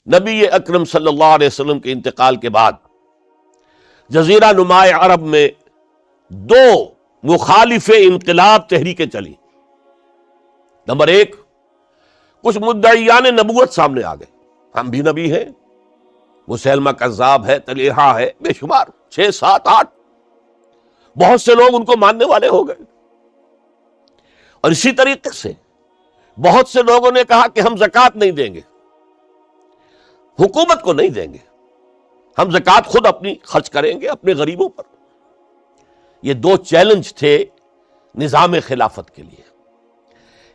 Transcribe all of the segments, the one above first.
نبی اکرم صلی اللہ علیہ وسلم کے انتقال کے بعد جزیرہ نما عرب میں دو مخالف انقلاب تحریکیں چلی. نمبر ایک، کچھ مدعیان نبوت سامنے آ گئے، ہم بھی نبی ہیں، مسیلمہ کذاب ہے، طلیحہ ہے، بے شمار 6 7 8 بہت سے لوگ ان کو ماننے والے ہو گئے. اور اسی طریقے سے بہت سے لوگوں نے کہا کہ ہم زکوٰۃ نہیں دیں گے، حکومت کو نہیں دیں گے، ہم زکوٰۃ خود اپنی خرچ کریں گے اپنے غریبوں پر. یہ دو چیلنج تھے نظام خلافت کے لیے.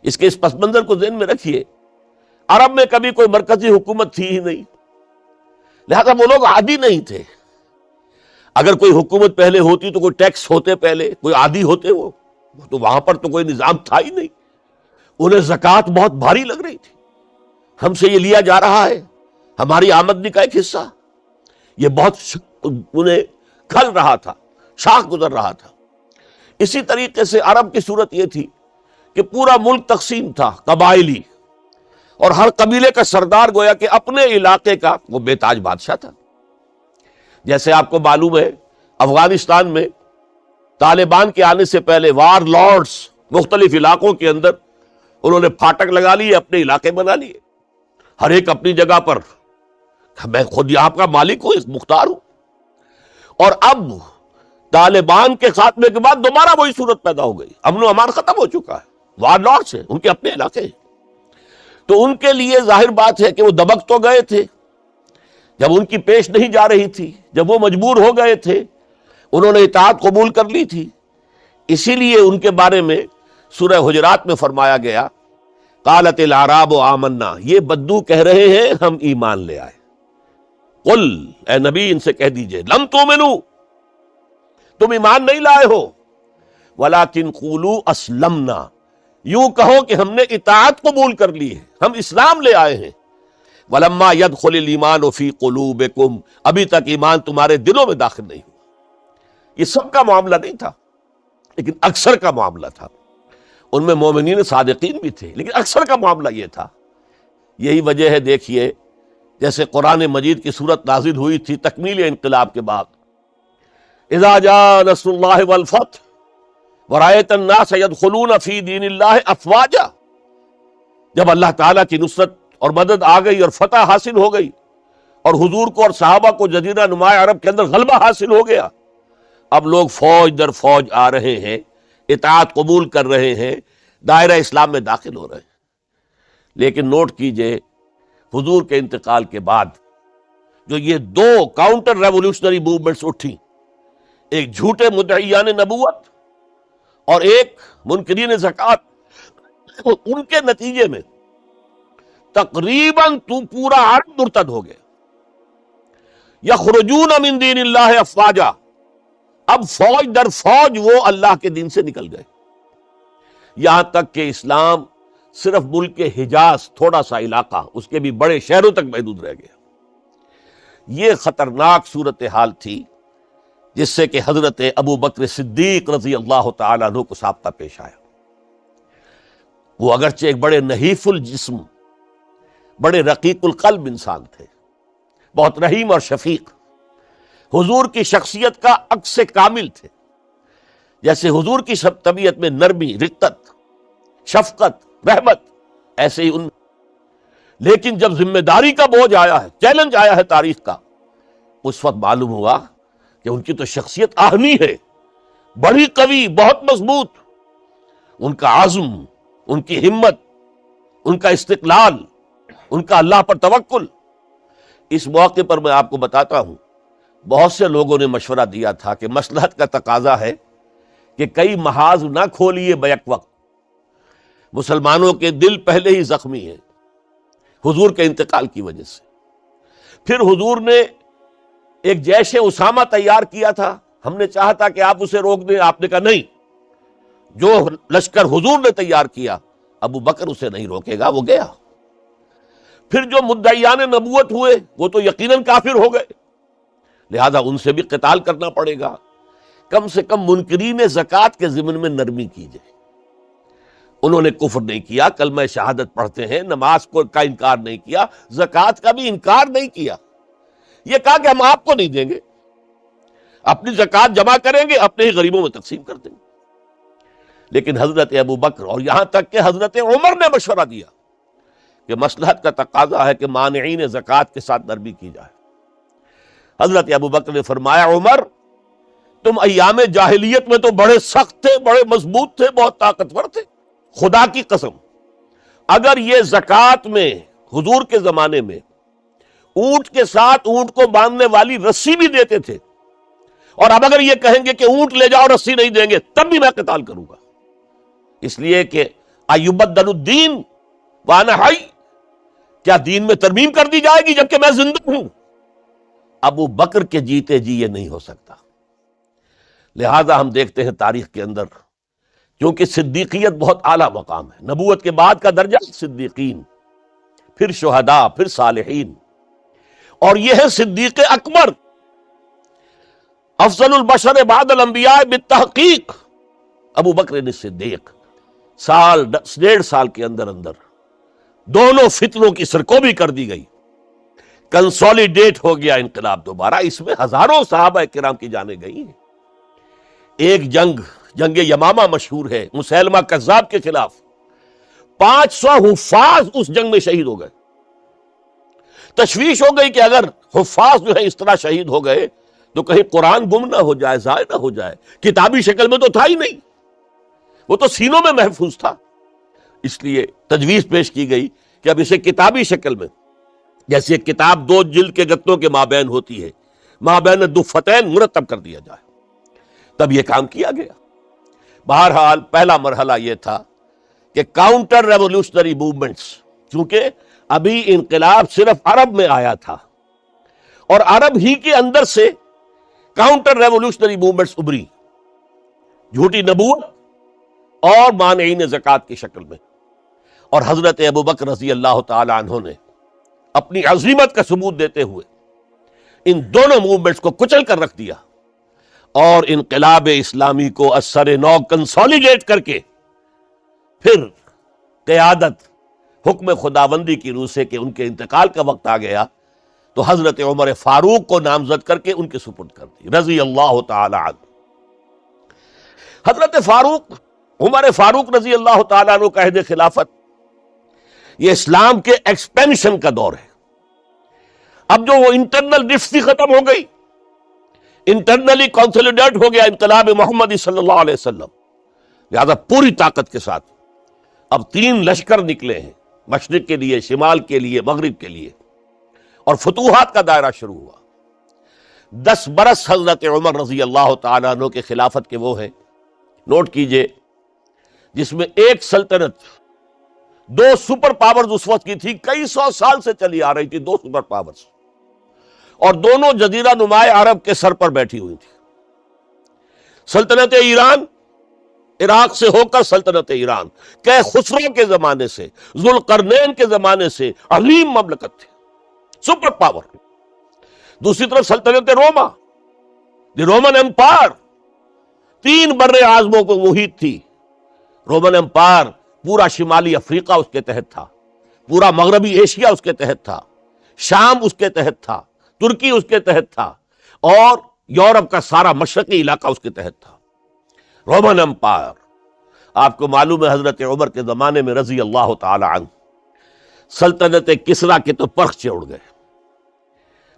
اس کے اس پس منظر کو ذہن میں رکھیے، عرب میں کبھی کوئی مرکزی حکومت تھی ہی نہیں، لہذا وہ لوگ عادی نہیں تھے. اگر کوئی حکومت پہلے ہوتی تو کوئی ٹیکس ہوتے، پہلے کوئی عادی ہوتے، وہ تو وہاں پر تو کوئی نظام تھا ہی نہیں. انہیں زکوٰۃ بہت بھاری لگ رہی تھی، ہم سے یہ لیا جا رہا ہے، ہماری آمدنی کا ایک حصہ، یہ بہت انہیں کھل رہا تھا، شاخ گزر رہا تھا. اسی طریقے سے عرب کی صورت یہ تھی کہ پورا ملک تقسیم تھا قبائلی، اور ہر قبیلے کا سردار گویا کہ اپنے علاقے کا وہ بے تاج بادشاہ تھا. جیسے آپ کو معلوم ہے افغانستان میں طالبان کے آنے سے پہلے وار لارڈز مختلف علاقوں کے اندر انہوں نے پھاٹک لگا لیے، اپنے علاقے بنا لیے، ہر ایک اپنی جگہ پر، میں خود یہاں کا مالک ہوں، مختار ہوں. اور اب طالبان کے خاتمے کے بعد دوبارہ وہی صورت پیدا ہو گئی، امن و امان ختم ہو چکا ہے، وار لارڈز ہیں، ان کے اپنے علاقے ہیں. تو ان کے لیے ظاہر بات ہے کہ وہ دبک تو گئے تھے جب ان کی پیش نہیں جا رہی تھی، جب وہ مجبور ہو گئے تھے، انہوں نے اطاعت قبول کر لی تھی. اسی لیے ان کے بارے میں سورہ حجرات میں فرمایا گیا قالت الاعراب آمنا، یہ بدو کہہ رہے ہیں ہم ایمان لے آئے. قل، اے نبی ان سے کہہ دیجئے، لم تؤمنوا، تم ایمان نہیں لائے ہو، ولکن قولوا اسلمنا، یوں کہو کہ ہم نے اطاعت قبول کر لی ہے، ہم اسلام لے آئے ہیں. ولما يدخل الايمان في قلوبكم، ابھی تک ایمان تمہارے دلوں میں داخل نہیں ہوا. یہ سب کا معاملہ نہیں تھا، لیکن اکثر کا معاملہ تھا. ان میں مومنین صادقین بھی تھے، لیکن اکثر کا معاملہ یہ تھا. یہی وجہ ہے، دیکھیے جیسے قرآن مجید کی صورت نازل ہوئی تھی تکمیل انقلاب کے بعد، اذا جاء نصر اللہ والفتح ورأیت الناس يدخلون فی دین اللہ افواجا، جب اللہ تعالیٰ کی نصرت اور مدد آ گئی اور فتح حاصل ہو گئی، اور حضور کو اور صحابہ کو جزیرہ نما عرب کے اندر غلبہ حاصل ہو گیا، اب لوگ فوج در فوج آ رہے ہیں، اطاعت قبول کر رہے ہیں، دائرہ اسلام میں داخل ہو رہے ہیں. لیکن نوٹ کیجئے حضور کے انتقال کے بعد جو یہ دو کاؤنٹر ریولوشنری موومنٹس اٹھی، ایک جھوٹے مدعیان نبوت اور ایک منکرین زکوٰۃ، ان کے نتیجے میں تقریباً تو پورا عرب مرتد ہو گیا. یخرجون من دین اللہ افواجا، اب فوج در فوج وہ اللہ کے دین سے نکل گئے، یہاں تک کہ اسلام صرف ملک حجاز، تھوڑا سا علاقہ، اس کے بھی بڑے شہروں تک محدود رہ گیا. یہ خطرناک صورتحال تھی جس سے کہ حضرت ابو بکر صدیق رضی اللہ تعالیٰ عنہ کو سابقہ پیش آیا. وہ اگرچہ ایک بڑے نحیف الجسم، بڑے رقیق القلب انسان تھے، بہت رحیم اور شفیق، حضور کی شخصیت کا عکس کامل تھے. جیسے حضور کی طبیعت میں نرمی، رقت، شفقت، رحمت، ایسے ہی ان. لیکن جب ذمہ داری کا بوجھ آیا ہے، چیلنج آیا ہے تاریخ کا، اس وقت معلوم ہوا کہ ان کی تو شخصیت آہنی ہے، بڑی قوی، بہت مضبوط. ان کا عزم، ان کی ہمت، ان کا استقلال، ان کا اللہ پر توکل. اس موقع پر میں آپ کو بتاتا ہوں، بہت سے لوگوں نے مشورہ دیا تھا کہ مصلحت کا تقاضا ہے کہ کئی محاذ نہ کھولیے بیک وقت. مسلمانوں کے دل پہلے ہی زخمی ہیں حضور کے انتقال کی وجہ سے. پھر حضور نے ایک جیش اسامہ تیار کیا تھا، ہم نے چاہا تھا کہ آپ اسے روک دیں، آپ نے کہا نہیں، جو لشکر حضور نے تیار کیا ابو بکر اسے نہیں روکے گا، وہ گیا. پھر جو مدعیان نبوت ہوئے وہ تو یقیناً کافر ہو گئے، لہذا ان سے بھی قتال کرنا پڑے گا. کم سے کم منکرین زکوٰۃ کے ضمن میں نرمی کیجئے. انہوں نے کفر نہیں کیا، کلمہ شہادت پڑھتے ہیں، نماز کا انکار نہیں کیا، زکوٰۃ کا بھی انکار نہیں کیا، یہ کہا کہ ہم آپ کو نہیں دیں گے، اپنی زکوٰۃ جمع کریں گے، اپنے ہی غریبوں میں تقسیم کر دیں گے۔ لیکن حضرت ابو بکر اور یہاں تک کہ حضرت عمر نے مشورہ دیا کہ مصلحت کا تقاضا ہے کہ مانعین زکوٰۃ کے ساتھ نرمی کی جائے۔ حضرت ابو بکر نے فرمایا عمر تم ایام جاہلیت میں تو بڑے سخت تھے، بڑے مضبوط تھے، بہت طاقتور تھے، خدا کی قسم اگر یہ زکوٰۃ میں حضور کے زمانے میں اونٹ کے ساتھ اونٹ کو باندھنے والی رسی بھی دیتے تھے، اور اب اگر یہ کہیں گے کہ اونٹ لے جاؤ رسی نہیں دیں گے، تب بھی میں قتال کروں گا، اس لیے کہ ایبدل الدین وانا حی، کیا دین میں ترمیم کر دی جائے گی جبکہ میں زندہ ہوں؟ ابو بکر کے جیتے جی یہ نہیں ہو سکتا۔ لہذا ہم دیکھتے ہیں تاریخ کے اندر، کیونکہ صدیقیت بہت اعلیٰ مقام ہے، نبوت کے بعد کا درجہ صدیقین، پھر شہداء، پھر صالحین، اور یہ ہے صدیق اکبر، افضل البشر بعد الانبیاء بالتحقیق، ابو بکر صدیق۔ سال 1.5 کے اندر دونوں فتنوں کی سرکوبی کر دی گئی، کنسولیڈیٹ ہو گیا انقلاب دوبارہ، اس میں ہزاروں صحابہ کرام کی جانیں گئی ہیں۔ ایک جنگ یمامہ مشہور ہے، مسیلمہ کذاب کے خلاف 500 حفاظ اس جنگ میں شہید ہو گئے۔ تشویش ہو گئی کہ اگر حفاظ جو ہے اس طرح شہید ہو گئے تو کہیں قرآن گم نہ ہو جائے، ضائع نہ ہو جائے، کتابی شکل میں تو تھا ہی نہیں، وہ تو سینوں میں محفوظ تھا، اس لیے تجویز پیش کی گئی کہ اب اسے کتابی شکل میں، جیسے ایک کتاب 2 جلد کے گتوں کے مابین ہوتی ہے، مابین دفتین مرتب کر دیا جائے۔ تب یہ کام کیا گیا۔ بہرحال پہلا مرحلہ یہ تھا کہ کاؤنٹر ریولوشنری موومنٹس، چونکہ ابھی انقلاب صرف عرب میں آیا تھا اور عرب ہی کے اندر سے کاؤنٹر ریولوشنری موومنٹس ابری، جھوٹی نبوت اور مانعین زکوٰۃ کی شکل میں، اور حضرت ابو بکر رضی اللہ تعالی عنہ نے اپنی عظیمت کا ثبوت دیتے ہوئے ان دونوں موومنٹس کو کچل کر رکھ دیا، اور انقلاب اسلامی کو اثر نو کنسولیڈیٹ کر کے پھر قیادت حکم خداوندی کی روح سے کہ ان کے انتقال کا وقت آ گیا تو حضرت عمر فاروق کو نامزد کر کے ان کے سپرد کر دی رضی اللہ تعالی عنہ۔ حضرت فاروق، عمر فاروق رضی اللہ تعالیٰ عنہ کا عہد خلافت، یہ اسلام کے ایکسپینشن کا دور ہے۔ اب جو وہ انٹرنل ڈفتی ختم ہو گئی، انٹرنلی کنسولیڈیٹ ہو گیا انقلاب محمدی صلی اللہ علیہ وسلم، لہذا پوری طاقت کے ساتھ اب 3 لشکر نکلے ہیں، مشرق کے لیے، شمال کے لیے، مغرب کے لیے، اور فتوحات کا دائرہ شروع ہوا۔ 10 برس حضرت عمر رضی اللہ تعالیٰ عنہ کے خلافت کے وہ ہیں، نوٹ کیجئے، جس میں ایک سلطنت 2 سپر پاورز اس وقت کی تھی، کئی 100 سال سے چلی آ رہی تھی، 2 سپر پاورز، اور دونوں جزیرہ نماء عرب کے سر پر بیٹھی ہوئی تھی۔ سلطنت ایران، عراق سے ہو کر سلطنت ایران، کہ خسرو کے زمانے سے، ذوالقرنین کے زمانے سے عظیم مملکت تھی، سپر پاور۔ دوسری طرف سلطنت روما، دی رومن امپائر، 3 بر اعظموں کو محیط تھی۔ رومن امپائر پورا شمالی افریقہ اس کے تحت تھا، پورا مغربی ایشیا اس کے تحت تھا، شام اس کے تحت تھا، ترکی اس کے تحت تھا، اور یورپ کا سارا مشرقی علاقہ اس کے تحت تھا۔ رومن امپائر، آپ کو معلوم ہے حضرت عمر کے زمانے میں رضی اللہ تعالی عنہ سلطنت کسریٰ کے تو پرخچے اڑ گئے،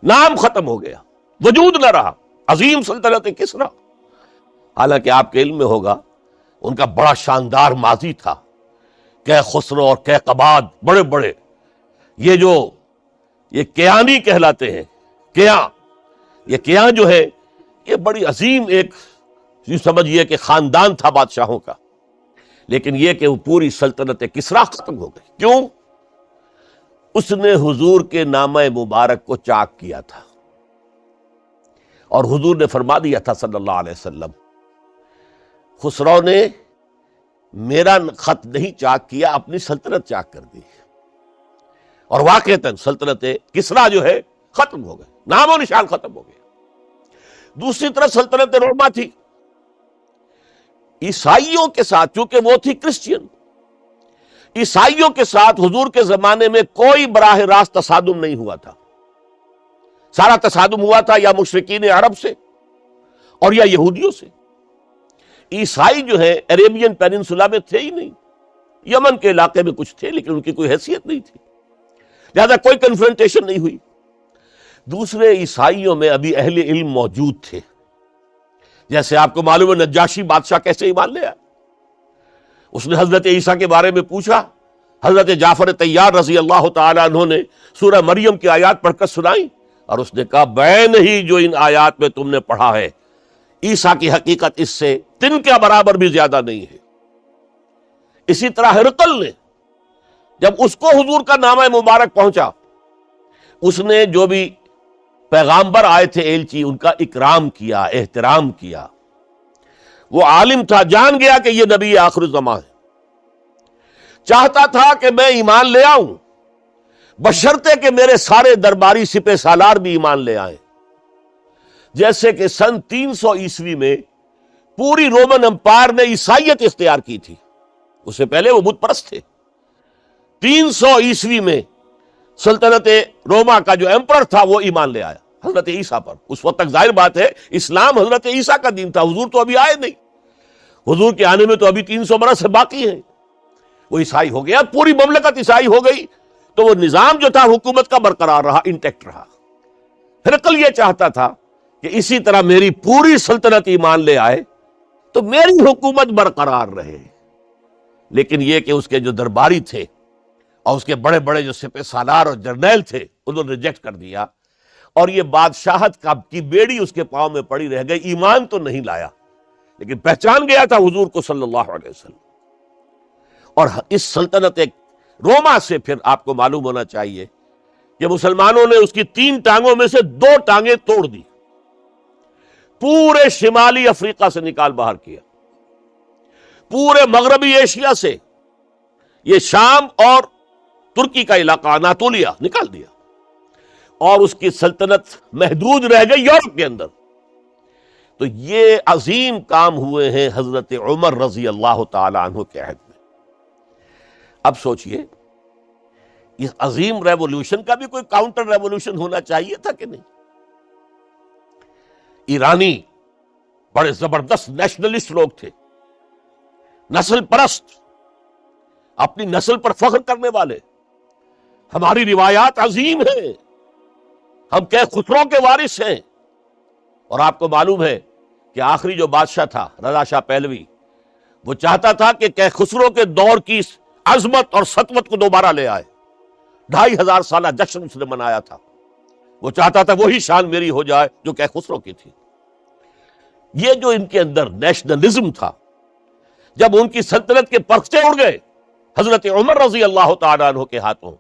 نام ختم ہو گیا، وجود نہ رہا، عظیم سلطنت کسریٰ۔ حالانکہ آپ کے علم میں ہوگا ان کا بڑا شاندار ماضی تھا، کہ خسرو اور کہ قباد، بڑے بڑے یہ کیانی کہلاتے ہیں، یہ کیاں جو ہے یہ بڑی عظیم ایک یوں سمجھیے کہ خاندان تھا بادشاہوں کا، لیکن یہ کہ وہ پوری سلطنت کسریٰ ختم ہو گئی۔ کیوں؟ اس نے حضور کے نامہ مبارک کو چاک کیا تھا، اور حضور نے فرما دیا تھا صلی اللہ علیہ وسلم، خسرو نے میرا خط نہیں چاک کیا، اپنی سلطنت چاک کر دی، اور واقعتاً سلطنت کسریٰ جو ہے ختم ہو گئی، نام و نشان ختم ہو گیا۔ دوسری طرف سلطنت روما تھی، عیسائیوں کے ساتھ، چونکہ وہ تھی کرسچین، عیسائیوں کے ساتھ حضور کے زمانے میں کوئی براہ راست تصادم نہیں ہوا تھا. سارا تصادم ہوا تھا یا مشرکین عرب سے اور یا یہودیوں سے. عیسائی جو ہے عربین پیننسولا میں تھے ہی نہیں، یمن کے علاقے میں کچھ تھے لیکن ان کی کوئی حیثیت نہیں تھی، لہذا کوئی کنفرنٹیشن نہیں ہوئی. دوسرے عیسائیوں میں ابھی اہل علم موجود تھے. جیسے آپ کو معلوم ہے نجاشی بادشاہ کیسے ایمان لے آیا. اس نے حضرت عیسیٰ کے بارے میں پوچھا، حضرت جعفر طیار رضی اللہ تعالیٰ عنہ نے سورہ مریم کی آیات پڑھ کر سنائی اور اس نے کہا بین ہی جو ان آیات میں تم نے پڑھا ہے عیسیٰ کی حقیقت اس سے تن کے برابر بھی زیادہ نہیں ہے. اسی طرح ہرقل نے جب اس کو حضور کا نامہ مبارک پہنچا، اس نے جو بھی پیغامبر آئے تھے ایلچی ان کا اکرام کیا، احترام کیا. وہ عالم تھا، جان گیا کہ یہ نبی آخر الزمان ہے، چاہتا تھا کہ میں ایمان لے آؤں بشرطے کہ میرے سارے درباری سپہ سالار بھی ایمان لے آئیں. جیسے کہ سن 300 عیسوی میں پوری رومن امپائر نے عیسائیت اختیار کی تھی، اس سے پہلے وہ بت پرست تھے. 300 عیسوی میں سلطنت روما کا جو ایمپرر تھا وہ ایمان لے آیا حضرت عیسیٰ پر. اس وقت تک ظاہر بات ہے اسلام حضرت عیسیٰ کا دین تھا، حضور تو ابھی آئے نہیں، حضور کے آنے میں تو ابھی 300 برس سے باقی ہیں. وہ عیسائی ہو گیا، پوری مملکت عیسائی ہو گئی، تو وہ نظام جو تھا حکومت کا برقرار رہا، انٹیکٹ رہا. ہرقل یہ چاہتا تھا کہ اسی طرح میری پوری سلطنت ایمان لے آئے تو میری حکومت برقرار رہے. لیکن یہ کہ اس کے جو درباری تھے اور اس کے بڑے بڑے جو سپہ سالار اور جرنیل تھے انہوں نے ریجیکٹ کر دیا، اور یہ بادشاہت کی بیڑی اس کے پاؤں میں پڑی رہ گئی. ایمان تو نہیں لایا لیکن پہچان گیا تھا حضور کو صلی اللہ علیہ وسلم. اور اس سلطنت روما سے پھر آپ کو معلوم ہونا چاہیے کہ مسلمانوں نے اس کی 3 ٹانگوں میں سے 2 ٹانگیں توڑ دی، پورے شمالی افریقہ سے نکال باہر کیا، پورے مغربی ایشیا سے یہ شام اور ترکی کا علاقہ اناطولیہ نکال دیا، اور اس کی سلطنت محدود رہ گئی یورپ کے اندر. تو یہ عظیم کام ہوئے ہیں حضرت عمر رضی اللہ تعالی عنہ کے عہد میں. اب سوچئے اس عظیم ریولوشن کا بھی کوئی کاؤنٹر ریولوشن ہونا چاہیے تھا کہ نہیں. ایرانی بڑے زبردست نیشنلسٹ لوگ تھے، نسل پرست، اپنی نسل پر فخر کرنے والے. ہماری روایات عظیم ہیں، ہم خسرو کے وارث ہیں. اور آپ کو معلوم ہے کہ آخری جو بادشاہ تھا رضا شاہ پہلوی، وہ چاہتا تھا کہ خسرو کے دور کی عظمت اور سطوت کو دوبارہ لے آئے. 2500 سالہ جشن اس نے منایا تھا. وہ چاہتا تھا وہی شان میری ہو جائے جو خسرو کی تھی. یہ جو ان کے اندر نیشنلزم تھا، جب ان کی سلطنت کے پرچے اڑ گئے حضرت عمر رضی اللہ تعالیٰ عنہ کے ہاتھوں،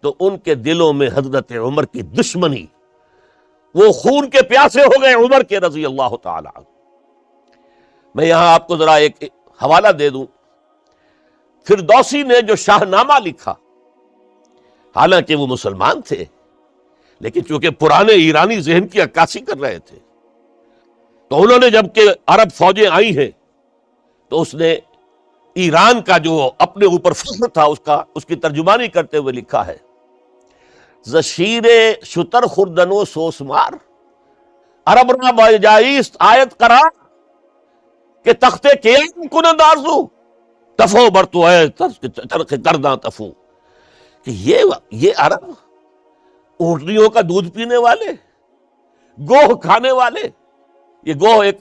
تو ان کے دلوں میں حضرت عمر کی دشمنی، وہ خون کے پیاسے ہو گئے عمر کے رضی اللہ تعالیٰ عنہ. میں یہاں آپ کو ذرا ایک حوالہ دے دوں. فردوسی نے جو شاہ نامہ لکھا، حالانکہ وہ مسلمان تھے لیکن چونکہ پرانے ایرانی ذہن کی عکاسی کر رہے تھے، تو انہوں نے جب کہ عرب فوجیں آئی ہیں تو اس نے ایران کا جو اپنے اوپر فخر تھا اس کی ترجمانی کرتے ہوئے لکھا ہے، زشیر شتر خوردنو سوسمار عرب را بجائیست آیت قرار کہ تختے قیام کنند آرزو تفو برتو ہے چرخ کرداں تفو. کہ یہ عرب اونٹنیوں کا دودھ پینے والے، گوہ کھانے والے. یہ گوہ ایک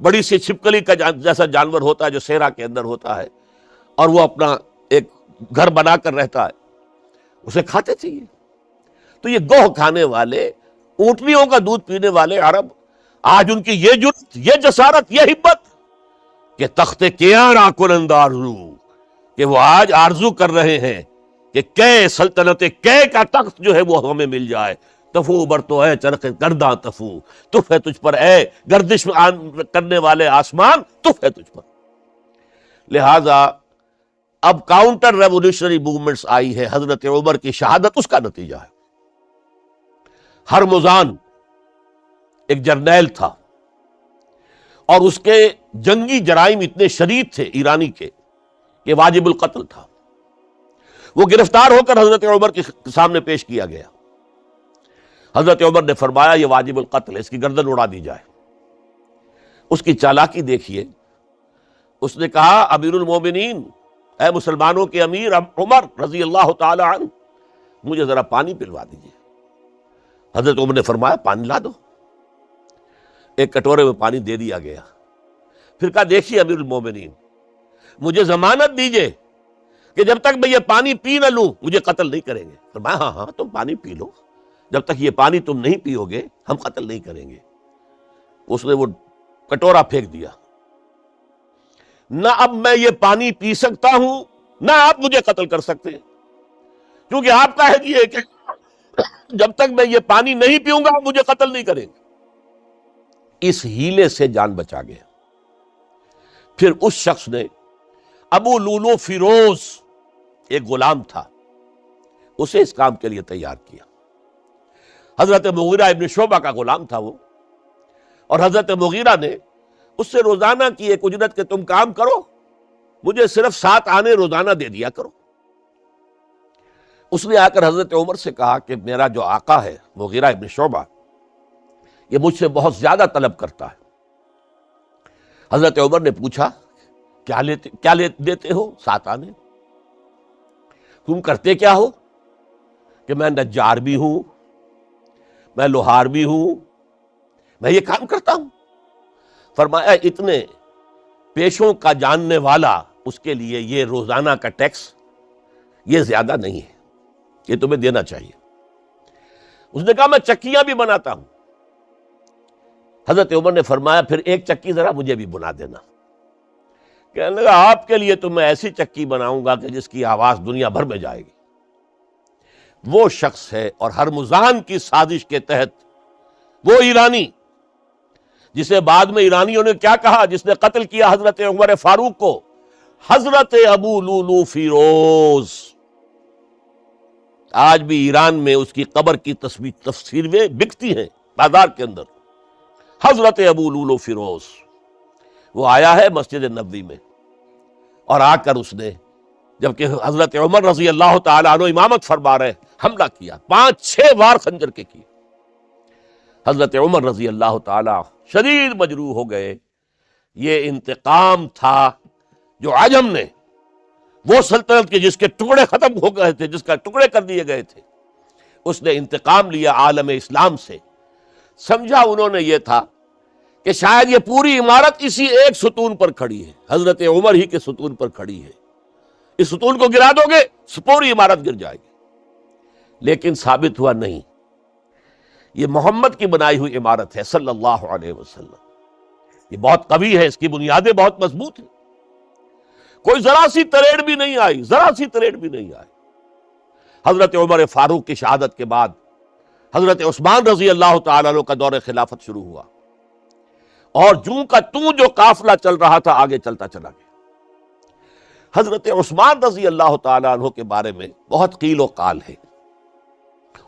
بڑی سی چھپکلی کا جیسا جانور ہوتا ہے جو صحرا کے اندر ہوتا ہے، اور وہ اپنا ایک گھر بنا کر رہتا ہے، اسے کھاتے تھے. تو یہ گوہ کھانے والے، اونٹنیوں کا دودھ پینے والے عرب، آج ان کی یہ جرت، یہ جسارت، یہ ہمت کہ تخت کیان کنند آرزو، کہ وہ آج آرزو کر رہے ہیں کہ کے سلطنت کے کا تخت جو ہے وہ ہمیں مل جائے. تفو برتو ہے چرخ کرداں تفو، تف ہے تجھ پر اے گردش کرنے والے آسمان، تف ہے تجھ پر. لہذا اب کاؤنٹر ریولوشنری موومنٹس آئی ہے. حضرت عمر کی شہادت اس کا نتیجہ ہے. ہرمزان ایک جرنیل تھا اور اس کے جنگی جرائم اتنے شدید تھے ایرانی کے کہ واجب القتل تھا. وہ گرفتار ہو کر حضرت عمر کے سامنے پیش کیا گیا. حضرت عمر نے فرمایا یہ واجب القتل ہے، اس کی گردن اڑا دی جائے. اس کی چالاکی دیکھیے، اس نے کہا امیر المومنین، اے مسلمانوں کے امیر عمر رضی اللہ تعالی عنہ، مجھے ذرا پانی پلوا دیجیے. حضرت عمر نے فرمایا پانی لا دو. ایک کٹورے میں پانی دے دیا گیا. پھر کہا دیکھیے امیر المومنین، مجھے ضمانت دیجیے کہ جب تک میں یہ پانی پی نہ لوں مجھے قتل نہیں کریں گے. فرمایا ہاں ہاں تم پانی پی لو، جب تک یہ پانی تم نہیں پیو گے ہم قتل نہیں کریں گے. اس نے وہ کٹورا پھینک دیا. نہ اب میں یہ پانی پی سکتا ہوں نہ آپ مجھے قتل کر سکتے ہیں، کیونکہ آپ کا ہے یہ کہ جب تک میں یہ پانی نہیں پیوں گا مجھے قتل نہیں کریں گے. اس ہیلے سے جان بچا گیا. پھر اس شخص نے ابو لولو فیروز، ایک غلام تھا، اسے اس کام کے لیے تیار کیا. حضرت مغیرہ ابن شعبہ کا غلام تھا وہ، اور حضرت مغیرہ نے اس سے روزانہ کی ایک اجرت کہ تم کام کرو، مجھے صرف 7 آنے روزانہ دے دیا کرو. اس نے آ کر حضرت عمر سے کہا کہ میرا جو آقا ہے مغیرہ ابن شعبہ، یہ مجھ سے بہت زیادہ طلب کرتا ہے. حضرت عمر نے پوچھا کیا دیتے ہو؟ 7 آنے. تم کرتے کیا ہو؟ کہ میں نجار بھی ہوں، میں لوہار بھی ہوں، میں یہ کام کرتا ہوں. فرمایا اتنے پیشوں کا جاننے والا اس کے لیے یہ روزانہ کا ٹیکس یہ زیادہ نہیں ہے، یہ تمہیں دینا چاہیے. اس نے کہا میں چکیاں بھی بناتا ہوں. حضرت عمر نے فرمایا پھر ایک چکی ذرا مجھے بھی بنا دینا. کہنے لگا آپ کے لیے تو میں ایسی چکی بناؤں گا کہ جس کی آواز دنیا بھر میں جائے گی. وہ شخص ہے اور ہرمزان کی سازش کے تحت وہ ایرانی جسے بعد میں ایرانیوں نے کیا کہا، جس نے قتل کیا حضرت عمر فاروق کو، حضرت ابو لولو فیروز. آج بھی ایران میں اس کی قبر کی تصویریں بکتی ہیں بازار کے اندر. حضرت ابو لولو فیروز وہ آیا ہے مسجد نبوی میں، اور آ کر اس نے جبکہ حضرت عمر رضی اللہ تعالیٰ عنہ امامت فرما رہے حملہ کیا، 5-6 وار خنجر کے کیے. حضرت عمر رضی اللہ تعالیٰ شدید مجروح ہو گئے. یہ انتقام تھا جو عجم نے، وہ سلطنت کے جس کے ٹکڑے ختم ہو گئے تھے، جس کا ٹکڑے کر دیے گئے تھے، اس نے انتقام لیا عالم اسلام سے. سمجھا انہوں نے یہ تھا کہ شاید یہ پوری عمارت اسی ایک ستون پر کھڑی ہے، حضرت عمر ہی کے ستون پر کھڑی ہے، اس ستون کو گرا دو گے پوری عمارت گر جائے گی. لیکن ثابت ہوا نہیں، یہ محمد کی بنائی ہوئی عمارت ہے صلی اللہ علیہ وسلم. یہ بہت قوی ہے، اس کی بنیادیں بہت مضبوط ہیں، کوئی ذرا سی تریڑ بھی نہیں آئی، ذرا سی تریڑ بھی نہیں آئی. حضرت عمر فاروق کی شہادت کے بعد حضرت عثمان رضی اللہ تعالیٰ عنہ کا دور خلافت شروع ہوا، اور جوں کا توں جو قافلہ چل رہا تھا آگے چلتا چلا گیا. حضرت عثمان رضی اللہ تعالیٰ عنہ کے بارے میں بہت قیل و قال ہے،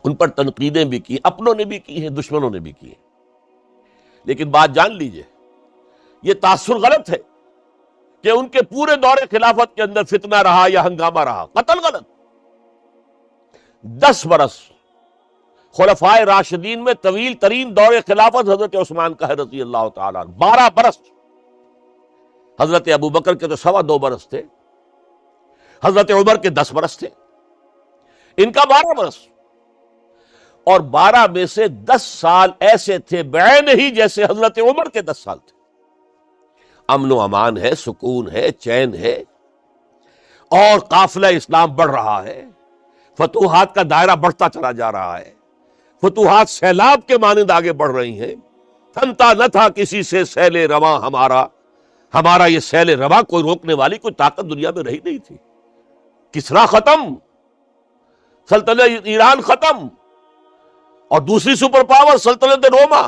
ان پر تنقیدیں بھی کی، اپنوں نے بھی کی ہیں، دشمنوں نے بھی کی ہیں. لیکن بات جان لیجئے، یہ تاثر غلط ہے کہ ان کے پورے دور خلافت کے اندر فتنہ رہا یا ہنگامہ رہا. قتل غلط. 10 برس خلفائے راشدین میں طویل ترین دور خلافت حضرت عثمان کا ہے رضی اللہ تعالیٰ عنہ. 12 برس. حضرت ابو بکر کے تو 2.25 برس تھے، حضرت عمر کے 10 برس تھے، ان کا 12 برس. اور 12 میں سے 10 سال ایسے تھے بعین ہی جیسے حضرت عمر کے 10 سال تھے. امن و امان ہے، سکون ہے، چین ہے، اور قافلہ اسلام بڑھ رہا ہے، فتوحات کا دائرہ بڑھتا چلا جا رہا ہے، فتوحات سیلاب کے مانند آگے بڑھ رہی ہیں. تھنتا نہ تھا کسی سے سیل رواں ہمارا یہ سیل رواں کوئی روکنے والی کوئی طاقت دنیا میں رہی نہیں تھی. کسرا ختم، سلطنت ایران ختم، اور دوسری سپر پاور سلطنت روما،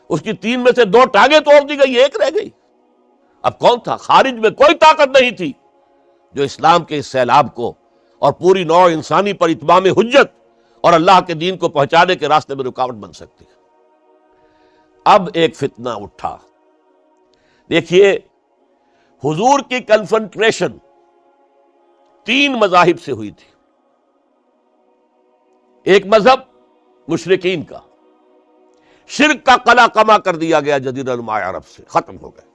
اس کی 3 میں سے 2 ٹانگیں توڑ دی گئی، 1 رہ گئی. اب کون تھا؟ خارج میں کوئی طاقت نہیں تھی جو اسلام کے اس سیلاب کو اور پوری نوع انسانی پر اتمام حجت اور اللہ کے دین کو پہنچانے کے راستے میں رکاوٹ بن سکتی ہے. اب ایک فتنہ اٹھا. دیکھیے، حضور کی کنفنٹریشن 3 مذاہب سے ہوئی تھی. ایک مذہب مشرکین کا، شرک کا قلع کما کر دیا گیا جزیرہ نما عرب سے، ختم ہو گئے.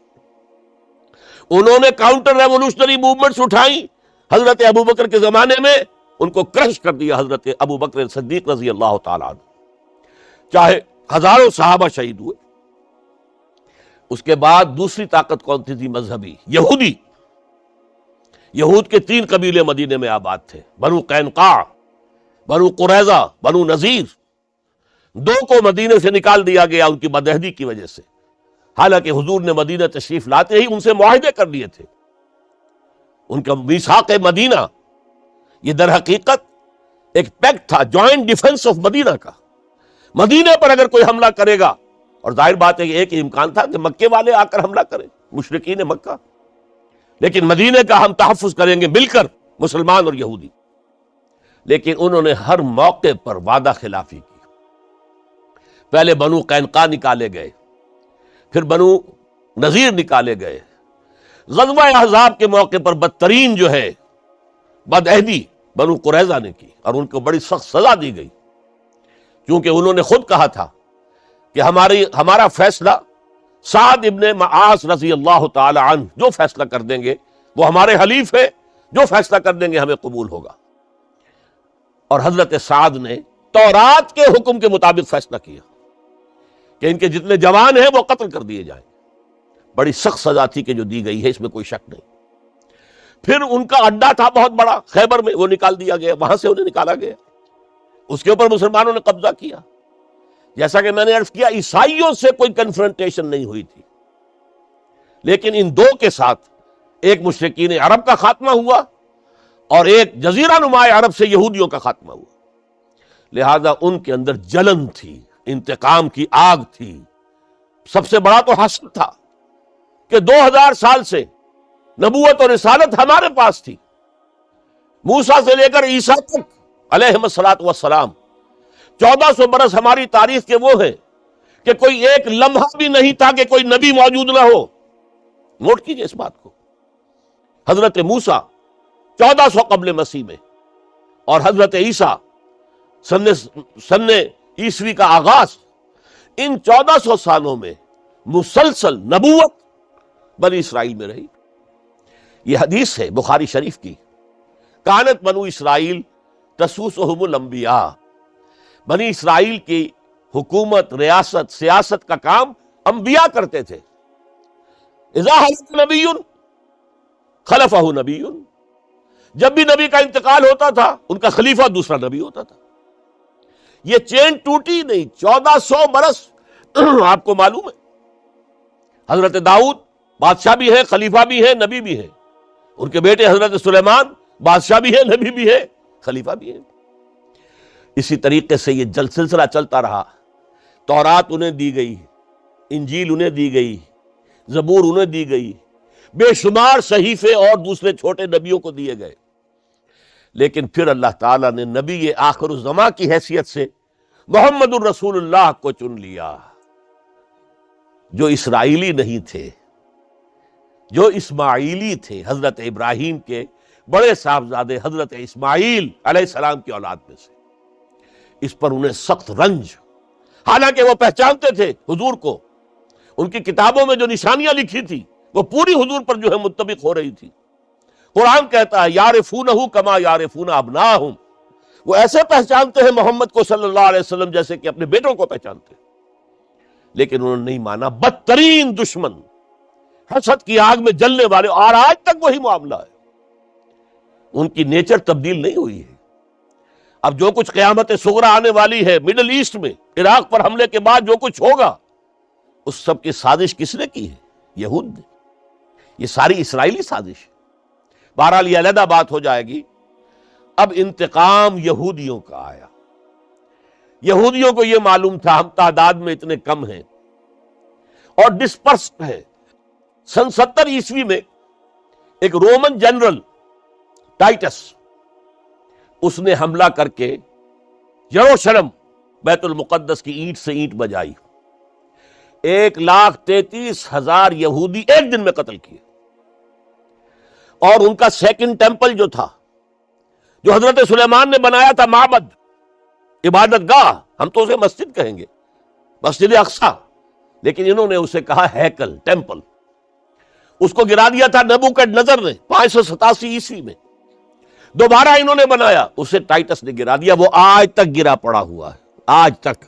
انہوں نے کاؤنٹر ریولوشنری موومنٹس اٹھائیں حضرت ابوبکر کے زمانے میں، ان کو کرش کر دیا حضرت ابوبکر صدیق رضی اللہ تعالیٰ عنہ، چاہے ہزاروں صحابہ شہید ہوئے. اس کے بعد دوسری طاقت کون تھی؟ مذہبی یہودی. یہود کے 3 قبیلے مدینے میں آباد تھے، بنو قینقاع، بنو قریظہ، بنو نذیر. 2 کو مدینے سے نکال دیا گیا ان کی بدعہدی کی وجہ سے، حالانکہ حضور نے مدینہ تشریف لاتے ہی ان سے معاہدے کر لیے تھے. ان کا میثاق مدینہ یہ در حقیقت ایک پیکٹ تھا، جوائنٹ ڈیفنس آف مدینہ کا. مدینہ پر اگر کوئی حملہ کرے گا، اور ظاہر بات ہے کہ ایک امکان تھا کہ مکے والے آ کر حملہ کریں، مشرکین مکہ، لیکن مدینہ کا ہم تحفظ کریں گے مل کر، مسلمان اور یہودی. لیکن انہوں نے ہر موقع پر وعدہ خلافی کی. پہلے بنو قینقاع نکالے گئے، پھر بنو نذیر نکالے گئے. غزوہ احزاب کے موقع پر بدترین جو ہے بدعہدی بنو قریظہ نے کی، اور ان کو بڑی سخت سزا دی گئی، کیونکہ انہوں نے خود کہا تھا کہ ہمارا فیصلہ سعد ابن معاذ رضی اللہ تعالی عنہ جو فیصلہ کر دیں گے وہ ہمارے حلیف ہے، جو فیصلہ کر دیں گے ہمیں قبول ہوگا. اور حضرت سعد نے تورات کے حکم کے مطابق فیصلہ کیا کہ ان کے جتنے جوان ہیں وہ قتل کر دیے جائیں. بڑی سخت سزا تھی کہ جو دی گئی ہے، اس میں کوئی شک نہیں. پھر ان کا اڈا تھا بہت بڑا خیبر میں، وہ نکال دیا گیا، وہاں سے انہیں نکالا گیا. اس کے اوپر مسلمانوں نے قبضہ کیا. جیسا کہ میں نے عرض کیا، عیسائیوں سے کوئی کنفرنٹیشن نہیں ہوئی تھی، لیکن ان 2 کے ساتھ ایک مشرکین عرب کا خاتمہ ہوا اور ایک جزیرہ نما عرب سے یہودیوں کا خاتمہ ہوا. لہذا ان کے اندر جلن تھی، انتقام کی آگ تھی. سب سے بڑا تو حسد تھا کہ 2000 سال سے نبوت اور رسالت ہمارے پاس تھی، موسیٰ سے لے کر عیسیٰ تک علیہم الصلاۃ والسلام. 1400 برس ہماری تاریخ کے وہ ہیں کہ کوئی ایک لمحہ بھی نہیں تھا کہ کوئی نبی موجود نہ ہو. نوٹ کیجئے اس بات کو. حضرت موسیٰ 1400 قبل مسیح میں، اور حضرت عیسیٰ سن عیسوی کا آغاز، ان 1400 سالوں میں مسلسل نبوت بنی اسرائیل میں رہی. یہ حدیث ہے بخاری شریف کی، کانت بنو اسرائیل تسوسہم الانبیاء. بنی اسرائیل کی حکومت، ریاست، سیاست کا کام انبیاء کرتے تھے. اذا حلف نبی خلفہ نبی، جب بھی نبی کا انتقال ہوتا تھا ان کا خلیفہ دوسرا نبی ہوتا تھا. یہ چین ٹوٹی نہیں. 1400 برس آپ کو معلوم ہے حضرت داؤد بادشاہ بھی ہے، خلیفہ بھی ہے، نبی بھی ہے. ان کے بیٹے حضرت سلیمان بادشاہ بھی ہے، نبی بھی ہے، خلیفہ بھی ہے. اسی طریقے سے یہ سلسلہ چلتا رہا. تورات انہیں دی گئی، انجیل انہیں دی گئی، زبور انہیں دی گئی، بے شمار صحیفے اور دوسرے چھوٹے نبیوں کو دیے گئے. لیکن پھر اللہ تعالیٰ نے نبی آخر الزماں کی حیثیت سے محمد الرسول اللہ کو چن لیا، جو اسرائیلی نہیں تھے، جو اسماعیلی تھے، حضرت ابراہیم کے بڑے صاحبزادے حضرت اسماعیل علیہ السلام کی اولاد میں سے. اس پر انہیں سخت رنج، حالانکہ وہ پہچانتے تھے حضور کو. ان کی کتابوں میں جو نشانیاں لکھی تھی وہ پوری حضور پر جو ہے مطابق ہو رہی تھی. قرآن کہتا ہے یعرفونہ کما یعرفون ابناہم، وہ ایسے پہچانتے ہیں محمد کو صلی اللہ علیہ وسلم جیسے کہ اپنے بیٹوں کو پہچانتے ہیں. لیکن انہوں نے نہیں مانا. بدترین دشمن، حسد کی آگ میں جلنے والے، اور آج تک وہی معاملہ ہے. ان کی نیچر تبدیل نہیں ہوئی ہے. اب جو کچھ قیامت صغریٰ آنے والی ہے مڈل ایسٹ میں، عراق پر حملے کے بعد جو کچھ ہوگا، اس سب کی سازش کس نے کی ہے؟ یہود نے. یہ ساری اسرائیلی سازش. بہرحال یہ علیحدہ بات ہو جائے گی. اب انتقام یہودیوں کا آیا. یہودیوں کو یہ معلوم تھا ہم تعداد میں اتنے کم ہیں اور ڈسپرسڈ ہیں. سن 70 عیسوی میں ایک رومن جنرل ٹائٹس، اس نے حملہ کر کے یروشلم بیت المقدس کی اینٹ سے اینٹ بجائی. 1,33,000 یہودی ایک دن میں قتل کیے. اور ان کا سیکنڈ ٹیمپل جو تھا جو حضرت سلیمان نے بنایا تھا معبد، عبادت گاہ، ہم تو اسے مسجد کہیں گے، مسجد اقصی، لیکن انہوں نے اسے کہا ہیکل، ٹیمپل۔ اس کو گرا دیا تھا نبوکڈنضر نے 587 عیسوی میں، دوبارہ انہوں نے بنایا، اسے ٹائٹس نے گرا دیا، وہ آج تک گرا پڑا ہوا ہے، آج تک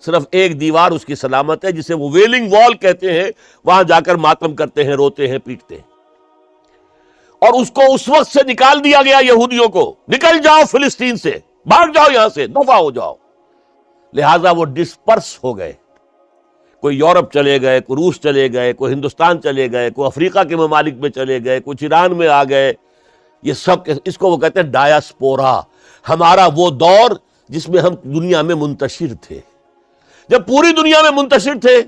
صرف ایک دیوار اس کی سلامت ہے، جسے وہ ویلنگ وال کہتے ہیں، وہاں جا کر ماتم کرتے ہیں، روتے ہیں، پیٹتے ہیں۔ اور اس کو اس وقت سے نکال دیا گیا یہودیوں کو، نکل جاؤ فلسطین سے، بھاگ جاؤ یہاں سے، دفع ہو جاؤ۔ لہٰذا وہ ڈسپرس ہو گئے، کوئی یورپ چلے گئے، کوئی روس چلے گئے، کوئی ہندوستان چلے گئے، کوئی افریقہ کے ممالک میں چلے گئے، کچھ ایران میں آ گئے۔ یہ سب، اس کو وہ کہتے ہیں ڈایاسپورا، ہمارا وہ دور جس میں ہم دنیا میں منتشر تھے۔ جب پوری دنیا میں منتشر تھے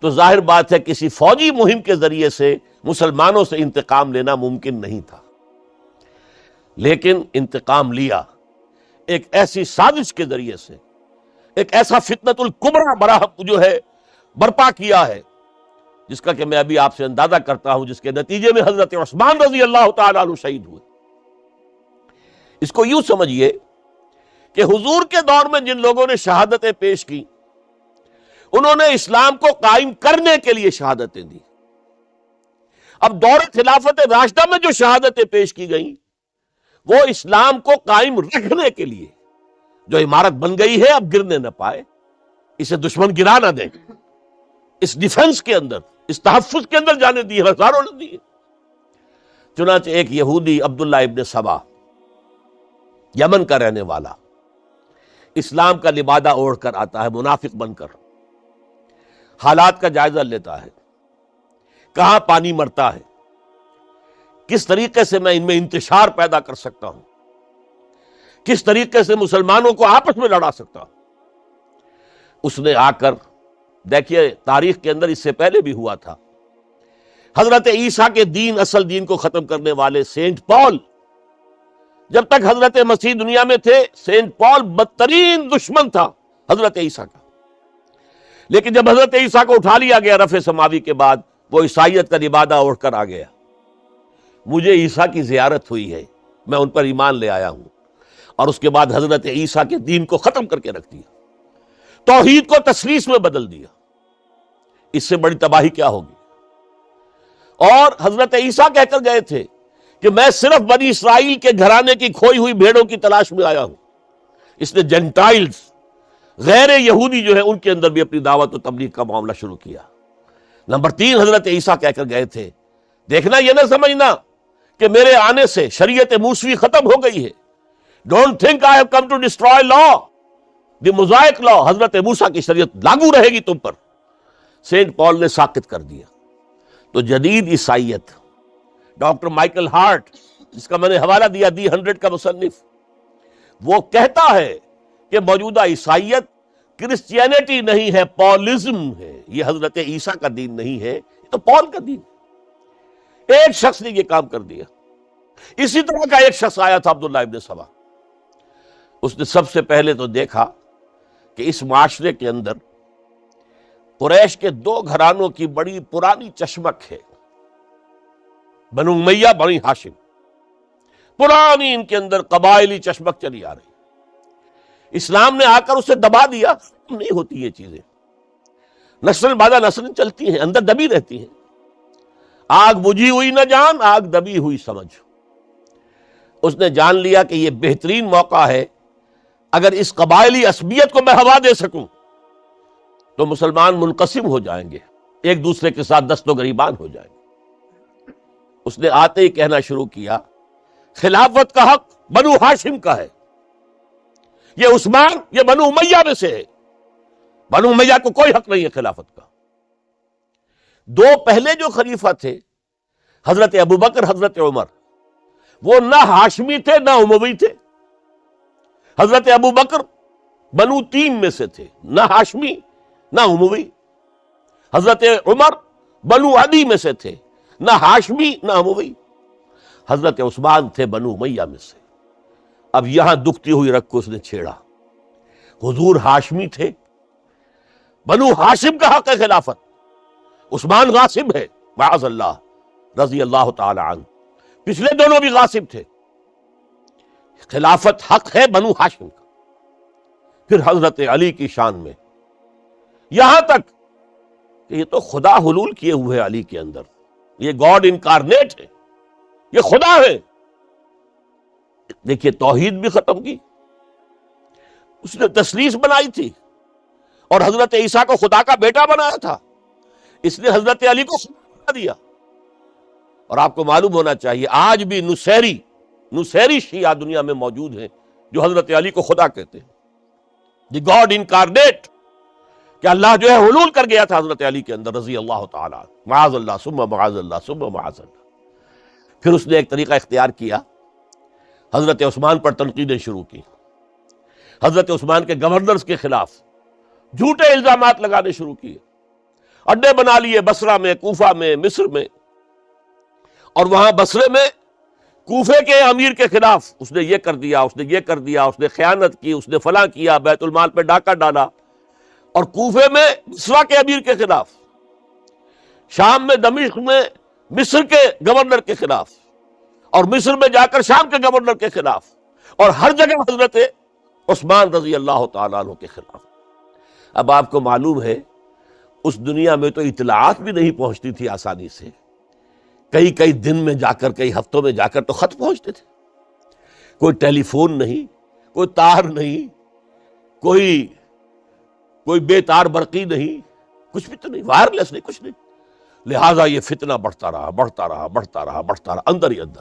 تو ظاہر بات ہے کسی فوجی مہم کے ذریعے سے مسلمانوں سے انتقام لینا ممکن نہیں تھا، لیکن انتقام لیا ایک ایسی سازش کے ذریعے سے، ایک ایسا فتنۃ الکبریٰ جو ہے برپا کیا ہے، جس کا کہ میں ابھی آپ سے اندازہ کرتا ہوں، جس کے نتیجے میں حضرت عثمان رضی اللہ تعالیٰ عنہ شہید ہوئے۔ اس کو یوں سمجھیے کہ حضور کے دور میں جن لوگوں نے شہادتیں پیش کی، انہوں نے اسلام کو قائم کرنے کے لیے شہادتیں دی۔ اب دور خلافت راشدہ میں جو شہادتیں پیش کی گئیں، وہ اسلام کو قائم رکھنے کے لیے، جو عمارت بن گئی ہے اب گرنے نہ پائے، اسے دشمن گرا نہ دے، اس ڈیفنس کے اندر، اس تحفظ کے اندر جانے دی، ہزاروں نے دی۔ چنانچہ ایک یہودی عبداللہ ابن سبا، یمن کا رہنے والا، اسلام کا لبادہ اوڑھ کر آتا ہے، منافق بن کر، حالات کا جائزہ لیتا ہے، کہاں پانی مرتا ہے، کس طریقے سے میں ان میں انتشار پیدا کر سکتا ہوں، کس طریقے سے مسلمانوں کو آپس میں لڑا سکتا ہوں۔ اس نے آ کر، دیکھیے تاریخ کے اندر اس سے پہلے بھی ہوا تھا، حضرت عیسیٰ کے دین، اصل دین کو ختم کرنے والے سینٹ پال، جب تک حضرت مسیح دنیا میں تھے، سینٹ پال بدترین دشمن تھا حضرت عیسیٰ کا، لیکن جب حضرت عیسیٰ کو اٹھا لیا گیا رفع سماوی کے بعد، وہ عیسائیت کا لبادہ اوڑھ کر آ گیا۔ مجھے عیسیٰ کی زیارت ہوئی ہے، میں ان پر ایمان لے آیا ہوں، اور اس کے بعد حضرت عیسیٰ کے دین کو ختم کر کے رکھ دیا، توحید کو تثلیث میں بدل دیا۔ اس سے بڑی تباہی کیا ہوگی؟ اور حضرت عیسیٰ کہہ کر گئے تھے کہ میں صرف بنی اسرائیل کے گھرانے کی کھوئی ہوئی بھیڑوں کی تلاش میں آیا ہوں۔ اس نے جینٹائلز، غیر یہودی جو ہے، ان کے اندر بھی اپنی دعوت و تبلیغ کا معاملہ شروع کیا۔ نمبر 3، حضرت عیسیٰ کہہ کر گئے تھے، دیکھنا یہ نہ سمجھنا کہ میرے آنے سے شریعت موسوی ختم ہو گئی ہے۔ Don't think I have come to destroy law, the Mosaic law, حضرت موسیٰ کی شریعت لاگو رہے گی تم پر۔ سینٹ پال نے ساقط کر دیا۔ تو جدید عیسائیت، ڈاکٹر مائیکل ہارٹ، جس کا میں نے حوالہ دیا، دی 100 کا مصنف، وہ کہتا ہے کہ موجودہ عیسائیت کرسچینٹی نہیں ہے، پالزم ہے، یہ حضرت عیسیٰ کا دین نہیں ہے، یہ تو پال کا دین ہے۔ ایک شخص نے یہ کام کر دیا۔ اسی طرح کا ایک شخص آیا تھا، عبداللہ ابن سبا۔ اس نے سب سے پہلے تو دیکھا کہ اس معاشرے کے اندر قریش کے 2 گھرانوں کی بڑی پرانی چشمک ہے، بنو امیہ، بنی ہاشم، پرانی ان کے اندر قبائلی چشمک چلی آ رہی۔ اسلام نے آ کر اسے دبا دیا۔ نہیں ہوتی یہ چیزیں، نسل بعد نسل چلتی ہیں، اندر دبی رہتی ہیں۔ آگ بجھی ہوئی نہ جان، آگ دبی ہوئی سمجھ۔ اس نے جان لیا کہ یہ بہترین موقع ہے، اگر اس قبائلی عصبیت کو میں ہوا دے سکوں تو مسلمان منقسم ہو جائیں گے، ایک دوسرے کے ساتھ دست و گریبان ہو جائیں گے۔ اس نے آتے ہی کہنا شروع کیا، خلافت کا حق بنو ہاشم کا ہے، یہ عثمان، یہ بنو امیہ میں سے ہے، بنو امیہ کو کوئی حق نہیں ہے خلافت کا۔ 2 پہلے جو خلیفہ تھے، حضرت ابوبکر، حضرت عمر، وہ نہ ہاشمی تھے نہ اموی تھے۔ حضرت ابوبکر بنو تیم میں سے تھے، نہ ہاشمی نہ اموی۔ حضرت عمر بنو عدی میں سے تھے، نہ ہاشمی نہ اموی۔ حضرت عثمان تھے بنو امیہ میں سے۔ اب یہاں دکھتی ہوئی رگ کو اس نے چھیڑا۔ حضور ہاشمی تھے، بنو ہاشم کا حق ہے خلافت، عثمان غاصب ہے، معاذ اللہ، رضی اللہ تعالی عنہ۔ پچھلے دونوں بھی غاصب تھے۔ خلافت حق ہے بنو ہاشم کا. پھر حضرت علی کی شان میں یہاں تک کہ یہ تو خدا حلول کیے ہوئے علی کے اندر، یہ گاڈ انکارنیٹ ہے، یہ خدا ہے. دیکھیے توحید بھی ختم کی، اس نے تثلیث بنائی تھی، اور حضرت عیسیٰ کو خدا کا بیٹا بنایا تھا، اس نے حضرت علی کو خدا بنا دیا. اور آپ کو معلوم ہونا چاہیے آج بھی نصیری شیعہ دنیا میں موجود ہیں جو حضرت علی کو خدا کہتے ہیں، دی گاڈ انکارنیٹ، کہ اللہ جو ہے حلول کر گیا تھا حضرت علی کے اندر رضی اللہ تعالیٰ، معاذ اللہ ثم معاذ اللہ ثم معاذ اللہ. پھر اس نے ایک طریقہ اختیار کیا، حضرت عثمان پر تنقیدیں شروع کی، حضرت عثمان کے گورنرز کے خلاف جھوٹے الزامات لگانے شروع کیے، اڈے بنا لیے بصرہ میں، کوفہ میں، مصر میں. اور وہاں بصرے میں کوفے کے امیر کے خلاف اس نے یہ کر دیا، اس نے یہ کر دیا، اس نے خیانت کی، اس نے فلاں کیا، بیت المال پہ ڈاکہ ڈالا. اور کوفے میں بصرہ کے امیر کے خلاف، شام میں دمشق میں مصر کے گورنر کے خلاف، اور مصر میں جا کر شام کے گورنر کے خلاف، اور ہر جگہ حضرت عثمان رضی اللہ تعالیٰ عنہ کے خلاف. اب آپ کو معلوم ہے اس دنیا میں تو اطلاعات بھی نہیں پہنچتی تھی آسانی سے، کئی دن میں جا کر، کئی ہفتوں میں جا کر تو خط پہنچتے تھے. کوئی ٹیلی فون نہیں، کوئی تار نہیں، کوئی بے تار برقی نہیں، کچھ بھی تو نہیں، وائرلیس نہیں، کچھ نہیں. لہٰذا یہ فتنہ بڑھتا رہا اندر ہی اندر.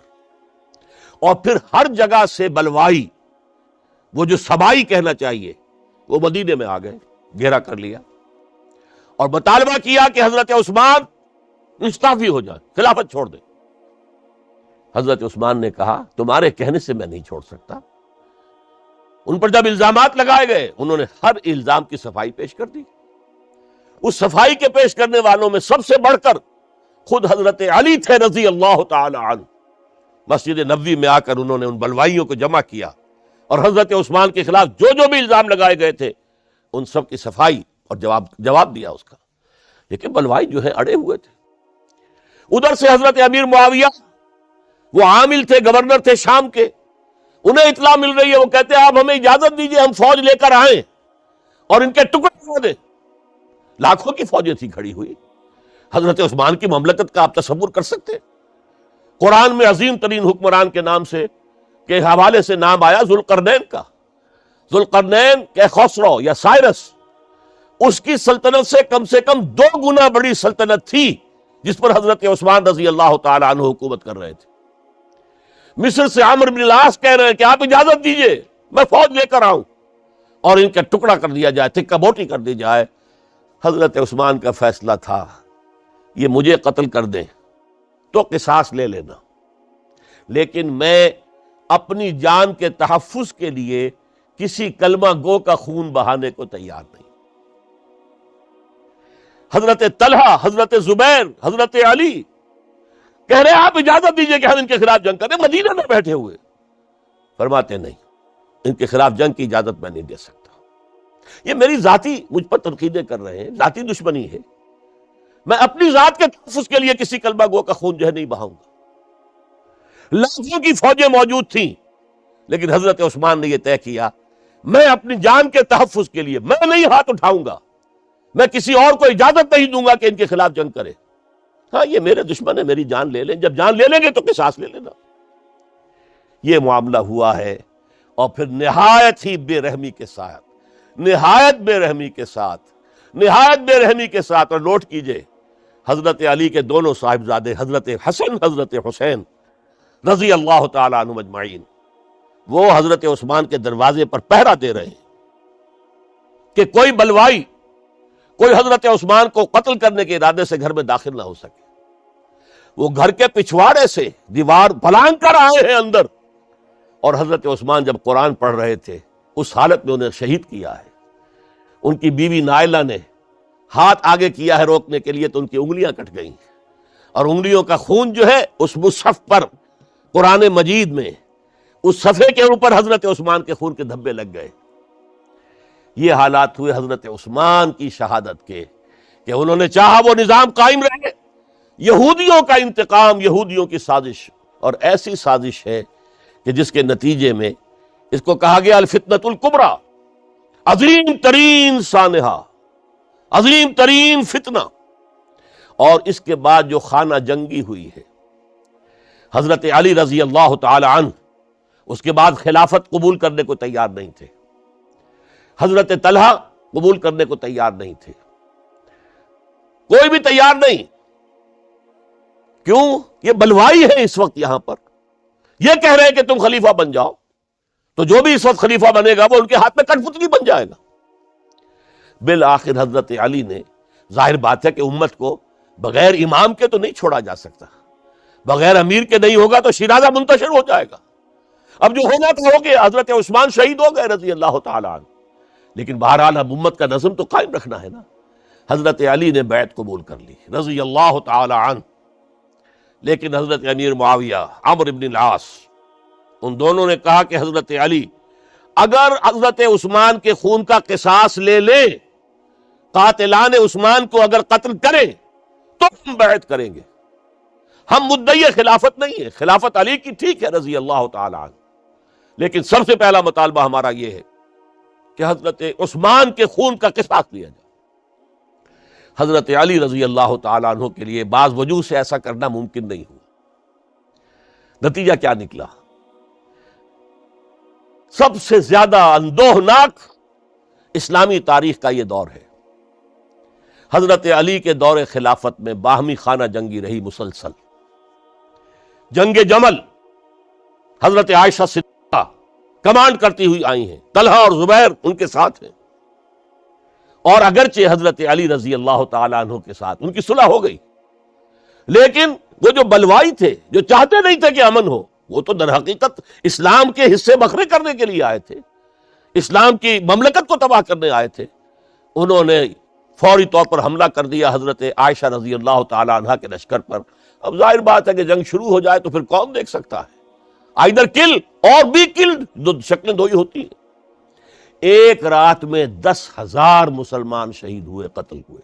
اور پھر ہر جگہ سے بلوائی، وہ جو سبائی کہنا چاہیے، وہ مدینے میں آ گئے، گھیرا کر لیا اور مطالبہ کیا کہ حضرت عثمان استعفی ہو جائے، خلافت چھوڑ دے. حضرت عثمان نے کہا تمہارے کہنے سے میں نہیں چھوڑ سکتا. ان پر جب الزامات لگائے گئے انہوں نے ہر الزام کی صفائی پیش کر دی. اس صفائی کے پیش کرنے والوں میں سب سے بڑھ کر خود حضرت علی تھے رضی اللہ تعالی عنہ. مسجد نبوی میں آ کر انہوں نے ان بلوائیوں کو جمع کیا اور حضرت عثمان کے خلاف جو بھی الزام لگائے گئے تھے ان سب کی صفائی اور جواب دیا اس کا. لیکن بلوائی جو ہے اڑے ہوئے تھے. ادھر سے حضرت امیر معاویہ، وہ عامل تھے، گورنر تھے شام کے، انہیں اطلاع مل رہی ہے، وہ کہتے ہیں آپ ہمیں اجازت دیجئے ہم فوج لے کر آئیں اور ان کے ٹکڑے کر دیں. لاکھوں کی فوجیں تھی کھڑی ہوئی. حضرت عثمان کی مملکت کا آپ تصور کر سکتے؟ قرآن میں عظیم ترین حکمران کے نام کے حوالے سے نام آیا ذوالقرنین کا. ذوالقرنین کے خسرو یا سائرس، اس کی سلطنت سے کم 2 گنا بڑی سلطنت تھی جس پر حضرت عثمان رضی اللہ تعالی عنہ حکومت کر رہے تھے. مصر سے عمرو بن العاص کہہ رہے ہیں کہ آپ اجازت دیجئے میں فوج لے کر آؤں اور ان کا ٹکڑا کر دیا جائے، تکہ بوٹی کر دی جائے. حضرت عثمان کا فیصلہ تھا یہ مجھے قتل کر دیں تو قصاص لے لینا، لیکن میں اپنی جان کے تحفظ کے لیے کسی کلمہ گو کا خون بہانے کو تیار نہیں. حضرت طلحہ، حضرت زبیر، حضرت علی کہہ رہے آپ اجازت دیجئے کہ ہم ان کے خلاف جنگ کریں. مدینہ میں بیٹھے ہوئے فرماتے نہیں، ان کے خلاف جنگ کی اجازت میں نہیں دے سکتا. یہ میری ذاتی مجھ پر تنقیدیں کر رہے ہیں، ذاتی دشمنی ہے. میں اپنی ذات کے تحفظ کے لیے کسی کلمہ گو کا خون جو ہے نہیں بہاؤں گا. لاکھوں کی فوجیں موجود تھیں لیکن حضرت عثمان نے یہ طے کیا میں اپنی جان کے تحفظ کے لیے میں نہیں ہاتھ اٹھاؤں گا، میں کسی اور کو اجازت نہیں دوں گا کہ ان کے خلاف جنگ کرے. ہاں یہ میرے دشمن ہے، میری جان لے لیں، جب جان لے لیں گے تو قصاص لے لینا. یہ معاملہ ہوا ہے. اور پھر نہایت ہی بے رحمی کے ساتھ، نہایت بے رحمی کے ساتھ اور نوٹ کیجئے حضرت علی کے دونوں صاحبزادے حضرت حسن، حضرت حسین رضی اللہ تعالی عنہم اجمعین، وہ حضرت عثمان کے دروازے پر پہرا دے رہے ہیں کہ کوئی بلوائی، کوئی حضرت عثمان کو قتل کرنے کے ارادے سے گھر میں داخل نہ ہو سکے. وہ گھر کے پچھواڑے سے دیوار پلانگ کر آئے ہیں اندر، اور حضرت عثمان جب قرآن پڑھ رہے تھے اس حالت میں انہیں شہید کیا ہے. ان کی بیوی نائلہ نے ہاتھ آگے کیا ہے روکنے کے لیے تو ان کی انگلیاں کٹ گئیں، اور انگلیوں کا خون جو ہے اس مصحف پر قرآن مجید میں اس صفحے کے اوپر حضرت عثمان کے خون کے دھبے لگ گئے. یہ حالات ہوئے حضرت عثمان کی شہادت کے کہ انہوں نے چاہا وہ نظام قائم رہے. یہودیوں کا انتقام، یہودیوں کی سازش، اور ایسی سازش ہے کہ جس کے نتیجے میں اس کو کہا گیا الفتنۃ الکبریٰ، عظیم ترین سانحہ، عظیم ترین فتنہ۔ اور اس کے بعد جو خانہ جنگی ہوئی ہے، حضرت علی رضی اللہ تعالی عنہ اس کے بعد خلافت قبول کرنے کو تیار نہیں تھے، حضرت طلحہ قبول کرنے کو تیار نہیں تھے، کوئی بھی تیار نہیں۔ کیوں؟ یہ بلوائی ہے اس وقت یہاں پر، یہ کہہ رہے ہیں کہ تم خلیفہ بن جاؤ، تو جو بھی اس وقت خلیفہ بنے گا وہ ان کے ہاتھ میں کٹ پتلی بن جائے گا۔ بالآخر حضرت علی نے، ظاہر بات ہے کہ امت کو بغیر امام کے تو نہیں چھوڑا جا سکتا، بغیر امیر کے نہیں ہوگا تو شیرازہ منتشر ہو جائے گا۔ اب جو ہونا تھا ہو گیا، حضرت عثمان شہید ہو گئے رضی اللہ تعالی عنہ، لیکن بہرحال اب امت کا نظم تو قائم رکھنا ہے نا۔ حضرت علی نے بیعت قبول کر لی رضی اللہ تعالی عنہ، لیکن حضرت امیر معاویہ، عمرو بن العاص، ان دونوں نے کہا کہ حضرت علی اگر حضرت عثمان کے خون کا قصاص لے لیں، قاتلان عثمان کو اگر قتل کریں تو ہم بیعت کریں گے، ہم مدعی خلافت نہیں ہے، خلافت علی کی ٹھیک ہے رضی اللہ تعالی عنہ، لیکن سب سے پہلا مطالبہ ہمارا یہ ہے کہ حضرت عثمان کے خون کا قصاص لیا جائے۔ حضرت علی رضی اللہ تعالیٰ عنہ کے لیے بعض وجوہ سے ایسا کرنا ممکن نہیں ہوا۔ نتیجہ کیا نکلا؟ سب سے زیادہ اندوہناک اسلامی تاریخ کا یہ دور ہے۔ حضرت علی کے دور خلافت میں باہمی خانہ جنگی رہی مسلسل۔ جنگ جمل حضرت عائشہ صدیقہ کمانڈ کرتی ہوئی آئی ہیں، طلحہ اور زبیر ان کے ساتھ ہیں، اور اگرچہ حضرت علی رضی اللہ تعالیٰ عنہ کے ساتھ ان کی صلح ہو گئی، لیکن وہ جو بلوائی تھے، جو چاہتے نہیں تھے کہ امن ہو، وہ تو در حقیقت اسلام کے حصے بکھرے کرنے کے لیے آئے تھے، اسلام کی مملکت کو تباہ کرنے آئے تھے۔ انہوں نے فوری طور پر حملہ کر دیا حضرت عائشہ رضی اللہ تعالیٰ عنہ کے لشکر پر۔ اب ظاہر بات ہے کہ جنگ شروع ہو جائے تو پھر کون دیکھ سکتا ہے، آئدر کل اور بی کلڈ، دو شکلیں دو ہی ہوتی ہیں۔ ایک رات میں 10,000 مسلمان شہید ہوئے، قتل ہوئے۔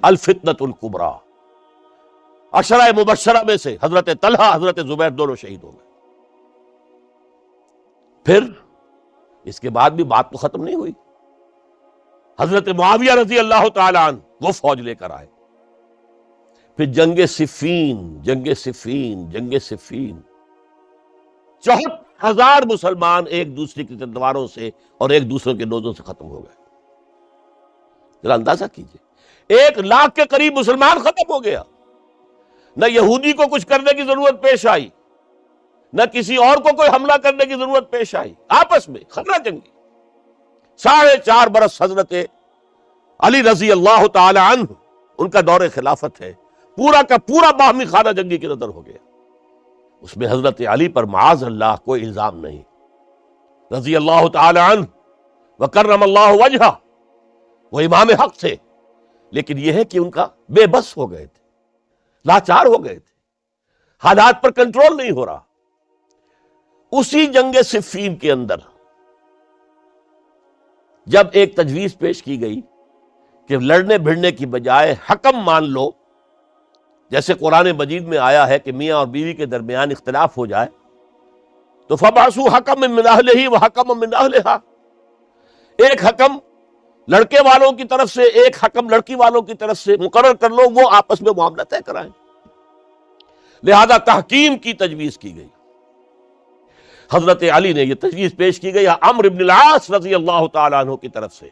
الفتنۃ الکبریٰ، عشرہ مبشرہ میں سے حضرت طلحہ، حضرت زبیر دونوں شہید ہو گئے۔ پھر اس کے بعد بھی بات تو ختم نہیں ہوئی۔ حضرت معاویہ رضی اللہ تعالی عنہ وہ فوج لے کر آئے۔ پھر جنگ صفین، جنگ صفین، جنگ صفین، 64,000 مسلمان ایک دوسرے کی تلواروں سے اور ایک دوسرے کے نوزوں سے ختم ہو گئے۔ ذرا اندازہ کیجئے، 1,00,000 کے قریب مسلمان ختم ہو گیا۔ نہ یہودی کو کچھ کرنے کی ضرورت پیش آئی، نہ کسی اور کو کوئی حملہ کرنے کی ضرورت پیش آئی، آپس میں خانہ جنگی۔ 4.5 برس حضرت علی رضی اللہ تعالی عنہ ان کا دور خلافت ہے، پورا کا پورا باہمی خانہ جنگی کی نظر ہو گیا۔ اس میں حضرت علی پر معاذ اللہ کوئی الزام نہیں، رضی اللہ تعالی عنہ وکرم اللہ وجہہ، وہ امام حق تھے، لیکن یہ ہے کہ ان کا بے بس ہو گئے تھے، لاچار ہو گئے تھے، حالات پر کنٹرول نہیں ہو رہا۔ اسی جنگ صفین کے اندر جب ایک تجویز پیش کی گئی کہ لڑنے بھڑنے کی بجائے حکم مان لو، جیسے قرآن مجید میں آیا ہے کہ میاں اور بیوی کے درمیان اختلاف ہو جائے تو فَبَعْثُوا حَكَمًا مِّنْ أَهْلِهِ وَحَكَمًا مِّنْ أَهْلِهَا، ایک حکم لڑکے والوں کی طرف سے، ایک حکم لڑکی والوں کی طرف سے مقرر کر لو، وہ آپس میں معاملہ طے کرائیں۔ لہذا تحکیم کی تجویز کی گئی۔ حضرت علی نے یہ تجویز پیش کی گئی عمرو بن العاص رضی اللہ تعالیٰ عنہ کی طرف سے،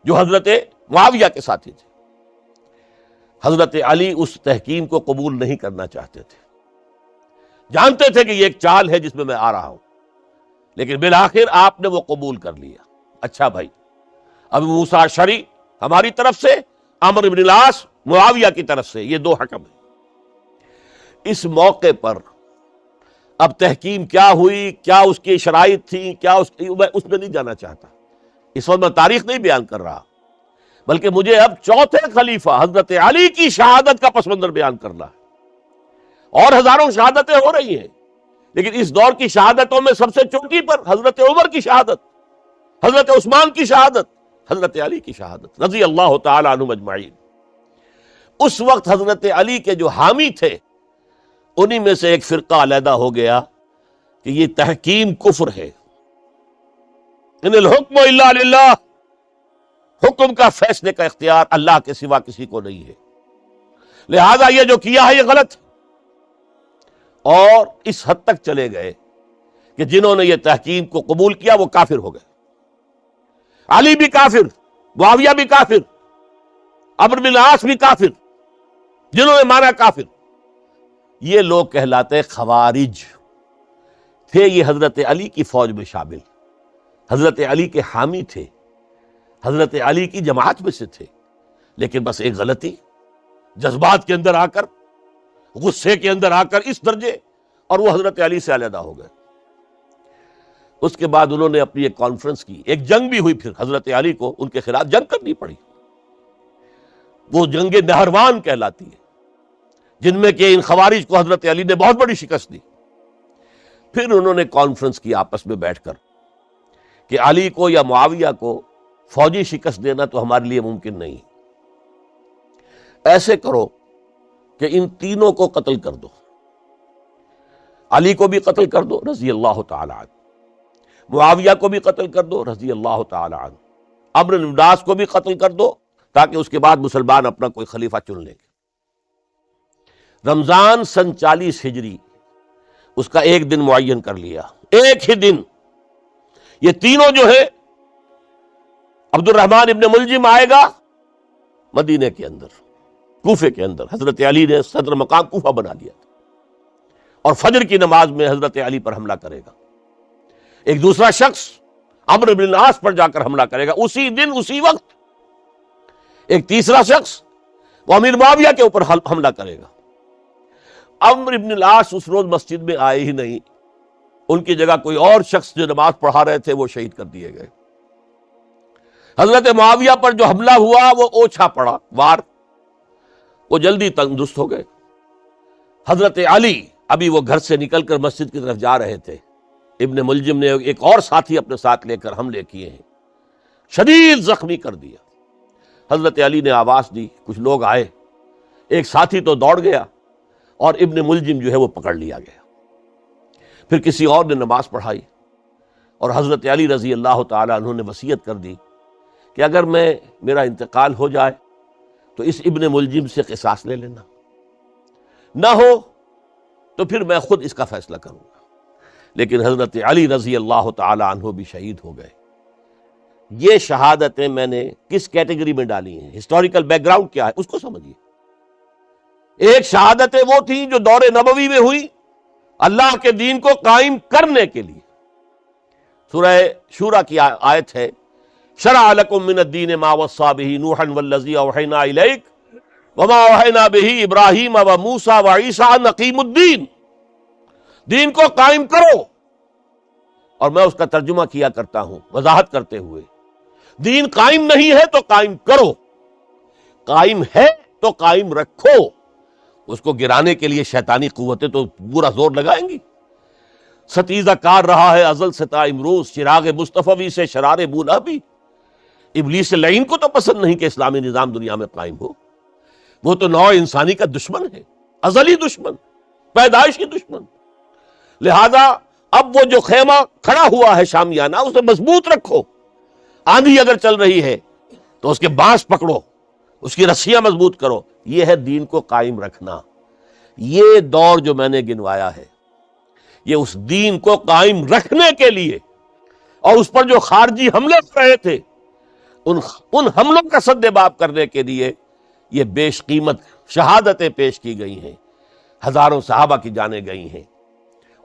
جو حضرت معاویہ کے ساتھی تھے۔ حضرت علی اس تحکیم کو قبول نہیں کرنا چاہتے تھے، جانتے تھے کہ یہ ایک چال ہے جس میں میں آ رہا ہوں، لیکن بالآخر آپ نے وہ قبول کر لیا۔ اچھا بھائی، ابو موسیٰ اشعری ہماری طرف سے، عمرو بن العاص معاویہ کی طرف سے، یہ دو حکم ہیں۔ اس موقع پر اب تحکیم کیا ہوئی، کیا اس کی شرائط تھی، کیا میں اس میں نہیں جانا چاہتا، اس وقت میں تاریخ نہیں بیان کر رہا، بلکہ مجھے اب چوتھے خلیفہ حضرت علی کی شہادت کا پس منظر بیان کرنا ہے۔ اور ہزاروں شہادتیں ہو رہی ہیں، لیکن اس دور کی شہادتوں میں سب سے چوٹی پر حضرت عمر کی شہادت، حضرت عثمان کی شہادت، حضرت علی کی شہادت رضی اللہ تعالی عنہم اجمعین۔ اس وقت حضرت علی کے جو حامی تھے، انہی میں سے ایک فرقہ علیحدہ ہو گیا کہ یہ تحکیم کفر ہے. ان الحکم الا للہ، حکم کا فیصلے کا اختیار اللہ کے سوا کسی کو نہیں ہے، لہذا یہ جو کیا ہے یہ غلط. اور اس حد تک چلے گئے کہ جنہوں نے یہ تحکیم کو قبول کیا وہ کافر ہو گئے. علی بھی کافر، معاویہ بھی کافر، عمرو بن العاص بھی کافر، جنہوں نے مانا کافر. یہ لوگ کہلاتے خوارج تھے. یہ حضرت علی کی فوج میں شامل، حضرت علی کے حامی تھے، حضرت علی کی جماعت میں سے تھے، لیکن بس ایک غلطی، جذبات کے اندر آ کر، غصے کے اندر آ کر اس درجے، اور وہ حضرت علی سے علیحدہ ہو گئے. اس کے بعد انہوں نے اپنی ایک کانفرنس کی، ایک جنگ بھی ہوئی، پھر حضرت علی کو ان کے خلاف جنگ کرنی پڑی. وہ جنگ نہروان کہلاتی ہے، جن میں کہ ان خوارج کو حضرت علی نے بہت بڑی شکست دی. پھر انہوں نے کانفرنس کی آپس میں بیٹھ کر کہ علی کو یا معاویہ کو فوجی شکست دینا تو ہمارے لیے ممکن نہیں، ایسے کرو کہ ان تینوں کو قتل کر دو. علی کو بھی قتل کر دو رضی اللہ تعالی عنہ، معاویہ کو بھی قتل کر دو رضی اللہ تعالی عنہ، عمرو بن العاص کو بھی قتل کر دو، تاکہ اس کے بعد مسلمان اپنا کوئی خلیفہ چن لیں گے. رمضان سن 40 ہجری اس کا ایک دن معین کر لیا، ایک ہی دن. یہ تینوں جو ہے، عبد الرحمن ابن ملجم آئے گا مدینے کے اندر، کوفے کے اندر. حضرت علی نے صدر مقام کوفہ بنا لیا تھا، اور فجر کی نماز میں حضرت علی پر حملہ کرے گا. ایک دوسرا شخص عمرو بن العاص پر جا کر حملہ کرے گا اسی دن اسی وقت. ایک تیسرا شخص وہ امیر معاویہ کے اوپر حملہ کرے گا. عمرو بن العاص اس روز مسجد میں آئے ہی نہیں، ان کی جگہ کوئی اور شخص جو نماز پڑھا رہے تھے وہ شہید کر دیے گئے. حضرت معاویہ پر جو حملہ ہوا وہ اوچھا پڑا وار، وہ جلدی تندرست ہو گئے. حضرت علی ابھی وہ گھر سے نکل کر مسجد کی طرف جا رہے تھے، ابن ملجم نے ایک اور ساتھی اپنے ساتھ لے کر حملے کیے ہیں، شدید زخمی کر دیا. حضرت علی نے آواز دی، کچھ لوگ آئے، ایک ساتھی تو دوڑ گیا اور ابن ملجم جو ہے وہ پکڑ لیا گیا. پھر کسی اور نے نماز پڑھائی، اور حضرت علی رضی اللہ تعالی عنہ نے وصیت کر دی کہ اگر میرا انتقال ہو جائے تو اس ابن ملجم سے قصاص لے لینا، نہ ہو تو پھر میں خود اس کا فیصلہ کروں گا. لیکن حضرت علی رضی اللہ تعالی عنہ بھی شہید ہو گئے. یہ شہادتیں میں نے کس کیٹیگری میں ڈالی ہیں، ہسٹوریکل بیک گراؤنڈ کیا ہے اس کو سمجھیے. ایک شہادتیں وہ تھیں جو دور نبوی میں ہوئی اللہ کے دین کو قائم کرنے کے لیے. سورہ شورى کی آیت ہے، شرع لکم من الدین ما وصى به نوحا والذی اوحینا الیک وما اوحینا به ابراہیم وموسیٰ وعیسیٰ ان اقیموا الدین. دین کو قائم کرو، اور میں اس کا ترجمہ کیا کرتا ہوں وضاحت کرتے ہوئے، دین قائم نہیں ہے تو قائم کرو، قائم ہے تو قائم رکھو. اس کو گرانے کے لیے شیطانی قوتیں تو پورا زور لگائیں گی. ستیزہ کار رہا ہے ازل سے تا امروز، چراغ مصطفی سے شرار بولا بھی. ابلیس لعین کو تو پسند نہیں کہ اسلامی نظام دنیا میں قائم ہو. وہ تو نوع انسانی کا دشمن ہے، ازلی دشمن، پیدائشی دشمن. لہذا اب وہ جو خیمہ کھڑا ہوا ہے شامیانہ، اسے مضبوط رکھو. آندھی اگر چل رہی ہے تو اس کے بانس پکڑو، اس کی رسیاں مضبوط کرو. یہ ہے دین کو قائم رکھنا. یہ دور جو میں نے گنوایا ہے یہ اس دین کو قائم رکھنے کے لیے، اور اس پر جو خارجی حملے ہو رہے تھے ان حملوں کا سد باب کرنے کے لیے یہ بیش قیمت شہادتیں پیش کی گئی ہیں. ہزاروں صحابہ کی جانیں گئی ہیں،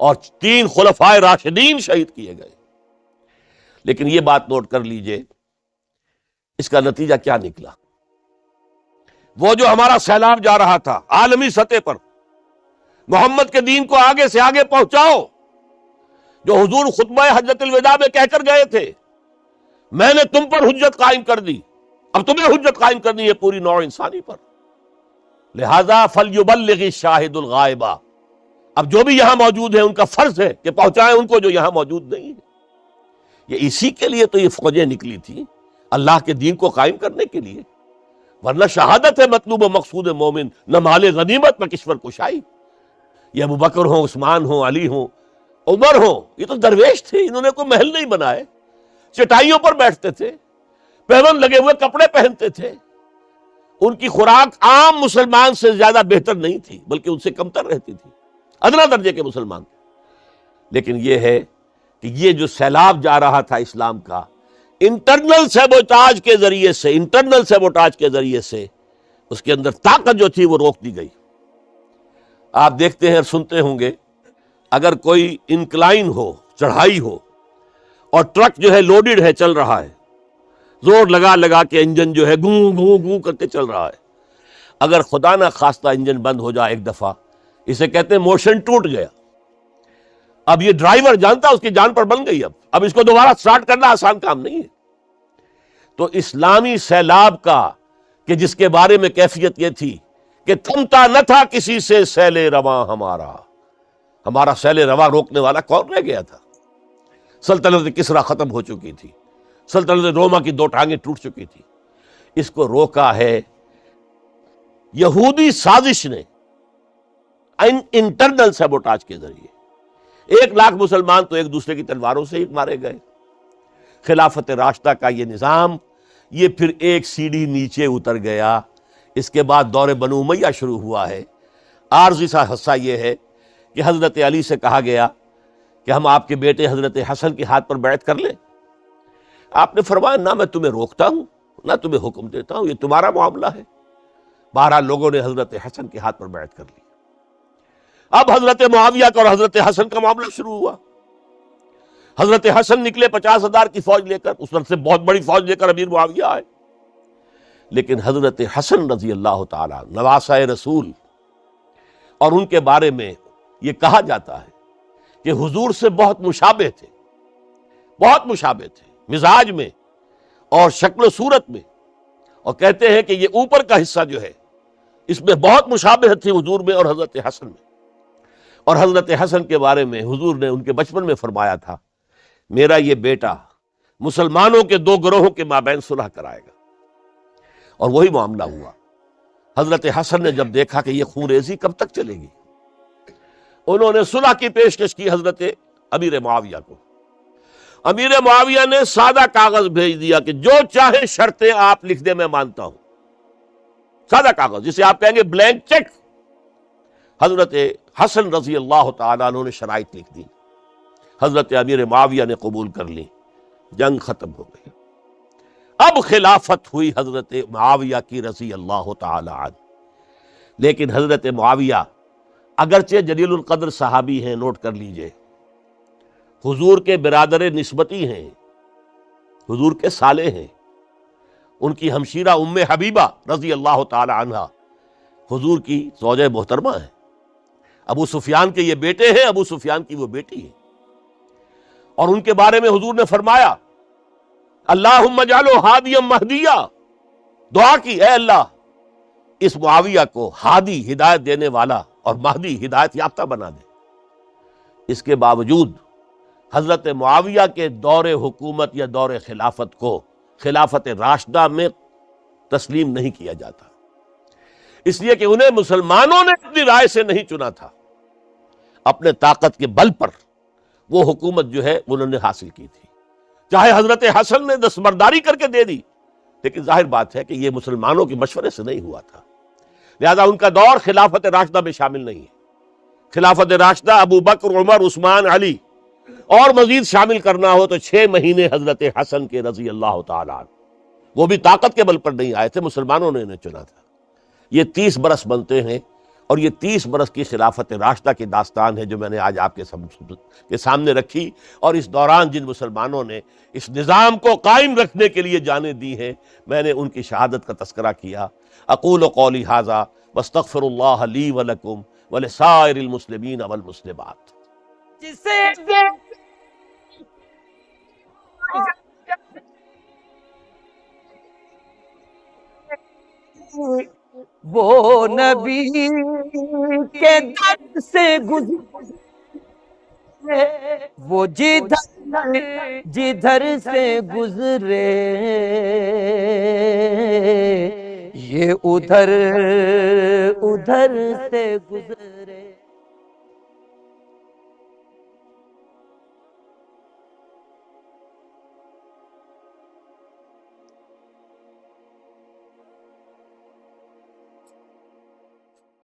اور 3 خلفائے راشدین شہید کیے گئے. لیکن یہ بات نوٹ کر لیجئے، اس کا نتیجہ کیا نکلا. وہ جو ہمارا سیلاب جا رہا تھا عالمی سطح پر، محمد کے دین کو آگے سے آگے پہنچاؤ، جو حضور خطبہ حجۃ الوداع میں کہہ کر گئے تھے، میں نے تم پر حجت قائم کر دی، اب تمہیں حجت قائم کرنی ہے پوری نوع انسانی پر. لہذا فلیبلغ الشاہد الغائب، اب جو بھی یہاں موجود ہیں ان کا فرض ہے کہ پہنچائیں ان کو جو یہاں موجود نہیں ہے. یہ اسی کے لیے تو یہ فوجیں نکلی تھی، اللہ کے دین کو قائم کرنے کے لیے. ورنہ شہادت ہے مطلوب و مقصود مومن، نہ مال غنیمت نہ کشور کشائی. یہ ابو بکر ہوں، عثمان ہوں، علی ہوں، عمر ہو، یہ تو درویش تھے، انہوں نے کوئی محل نہیں بنائے، چٹائیوں پر بیٹھتے تھے، پیون لگے ہوئے کپڑے پہنتے تھے، ان کی خوراک عام مسلمان سے زیادہ بہتر نہیں تھی بلکہ ان سے کمتر رہتی تھی، ادنا درجے کے مسلمان تھے۔ لیکن یہ ہے کہ یہ جو سیلاب جا رہا تھا اسلام کا، انٹرنل سیبوٹاج کے ذریعے سے اس کے اندر طاقت جو تھی وہ روک دی گئی۔ آپ دیکھتے ہیں اور سنتے ہوں گے، اگر کوئی انکلائن ہو، چڑھائی ہو، اور ٹرک جو ہے لوڈڈ ہے، چل رہا ہے، زور لگا لگا کے انجن جو ہے گوں گوں گوں کرتے چل رہا ہے، اگر خدا نہ خواستہ انجن بند ہو جائے ایک دفعہ، اسے کہتے ہیں موشن ٹوٹ گیا۔ اب یہ ڈرائیور جانتا اس کی جان پر بن گئی، اب اس کو دوبارہ سٹارٹ کرنا آسان کام نہیں ہے۔ تو اسلامی سیلاب کا، کہ جس کے بارے میں کیفیت یہ تھی کہ تھمتا نہ تھا کسی سے سیل رواں ہمارا سیل رواں روکنے والا کون رہ گیا تھا؟ سلطنت کسریٰ ختم ہو چکی تھی، سلطنت روما کی دو ٹانگیں ٹوٹ چکی تھی۔ اس کو روکا ہے یہودی سازش نے، انٹرنل سیبوٹاج کے ذریعے۔ 1,00,000 مسلمان تو ایک دوسرے کی تلواروں سے ہی مارے گئے۔ خلافت راشدہ کا یہ نظام، یہ پھر ایک سیڑھی نیچے اتر گیا۔ اس کے بعد دور بنو امیہ شروع ہوا ہے۔ عارضی سا حصہ یہ ہے کہ حضرت علی سے کہا گیا کہ ہم آپ کے بیٹے حضرت حسن کے ہاتھ پر بیعت کر لیں۔ آپ نے فرمایا نہ میں تمہیں روکتا ہوں نہ تمہیں حکم دیتا ہوں، یہ تمہارا معاملہ ہے۔ 12 لوگوں نے حضرت حسن کے ہاتھ پر بیعت کر لی۔ اب حضرت معاویہ کا اور حضرت حسن کا معاملہ شروع ہوا۔ حضرت حسن نکلے 50,000 کی فوج لے کر، اس وقت سے بہت بڑی فوج لے کر امیر معاویہ آئے، لیکن حضرت حسن رضی اللہ تعالی نواسہ رسول، اور ان کے بارے میں یہ کہا جاتا ہے کہ حضور سے بہت مشابہ تھے، بہت مشابہ تھے مزاج میں اور شکل و صورت میں، اور کہتے ہیں کہ یہ اوپر کا حصہ جو ہے اس میں بہت مشابہت تھی حضور میں اور حضرت حسن میں۔ اور حضرت حسن کے بارے میں حضور نے ان کے بچپن میں فرمایا تھا، میرا یہ بیٹا مسلمانوں کے 2 گروہوں کے مابین صلح کرائے گا، اور وہی معاملہ ہوا۔ حضرت حسن نے جب دیکھا کہ یہ خون ریزی کب تک چلے گی، انہوں نے صلح کی پیشکش کی حضرت امیر معاویہ کو۔ امیر معاویہ نے سادہ کاغذ بھیج دیا کہ جو چاہے شرطیں آپ لکھ دیں میں مانتا ہوں، سادہ کاغذ جسے آپ کہیں گے بلینک چیک۔ حضرت حسن رضی اللہ تعالیٰ عنہ نے شرائط لکھ دی، حضرت امیر معاویہ نے قبول کر لی، جنگ ختم ہو گئی۔ اب خلافت ہوئی حضرت معاویہ کی رضی اللہ تعالی عنہ۔ لیکن حضرت معاویہ اگرچہ جلیل القدر صحابی ہیں، نوٹ کر لیجئے، حضور کے برادر نسبتی ہیں، حضور کے سالے ہیں، ان کی ہمشیرہ ام حبیبہ رضی اللہ تعالی عنہ حضور کی زوجہ محترمہ ہیں، ابو سفیان کے یہ بیٹے ہیں، ابو سفیان کی وہ بیٹی ہے، اور ان کے بارے میں حضور نے فرمایا اللہم اجعلہ ہادیا مہدیا، دعا کی اے اللہ اس معاویہ کو ہادی ہدایت دینے والا اور مہدی ہدایت یافتہ بنا دے۔ اس کے باوجود حضرت معاویہ کے دور حکومت یا دور خلافت کو خلافت راشدہ میں تسلیم نہیں کیا جاتا، اس لیے کہ انہیں مسلمانوں نے اپنی رائے سے نہیں چنا تھا، اپنے طاقت کے بل پر وہ حکومت جو ہے انہوں نے حاصل کی تھی۔ چاہے حضرت حسن نے دستبرداری کر کے دے دی، لیکن ظاہر بات ہے کہ یہ مسلمانوں کے مشورے سے نہیں ہوا تھا، لہذا ان کا دور خلافت راشدہ میں شامل نہیں ہے۔ خلافت راشدہ ابو بکر، عمر، عثمان، علی اور مزید شامل کرنا ہو تو 6 مہینے حضرت حسن کے رضی اللہ تعالی عنہ، وہ بھی طاقت کے بل پر نہیں آئے تھے، مسلمانوں نے انہیں چنا تھا۔ یہ 30 برس بنتے ہیں، اور یہ 30 برس کی خلافت راشدہ کی داستان ہے جو میں نے آج آپ کے سامنے رکھی، اور اس دوران جن مسلمانوں نے اس نظام کو قائم رکھنے کے لیے جانیں دی ہیں، میں نے ان کی شہادت کا تذکرہ کیا۔ اقول قولی ھذا واستغفر اللہ لی ولکم ولسائر المسلمین والمسلمات۔ وہ نبی کے در سے گزرے، وہ جدھر سے گزرے، یہ ادھر سے گزرے۔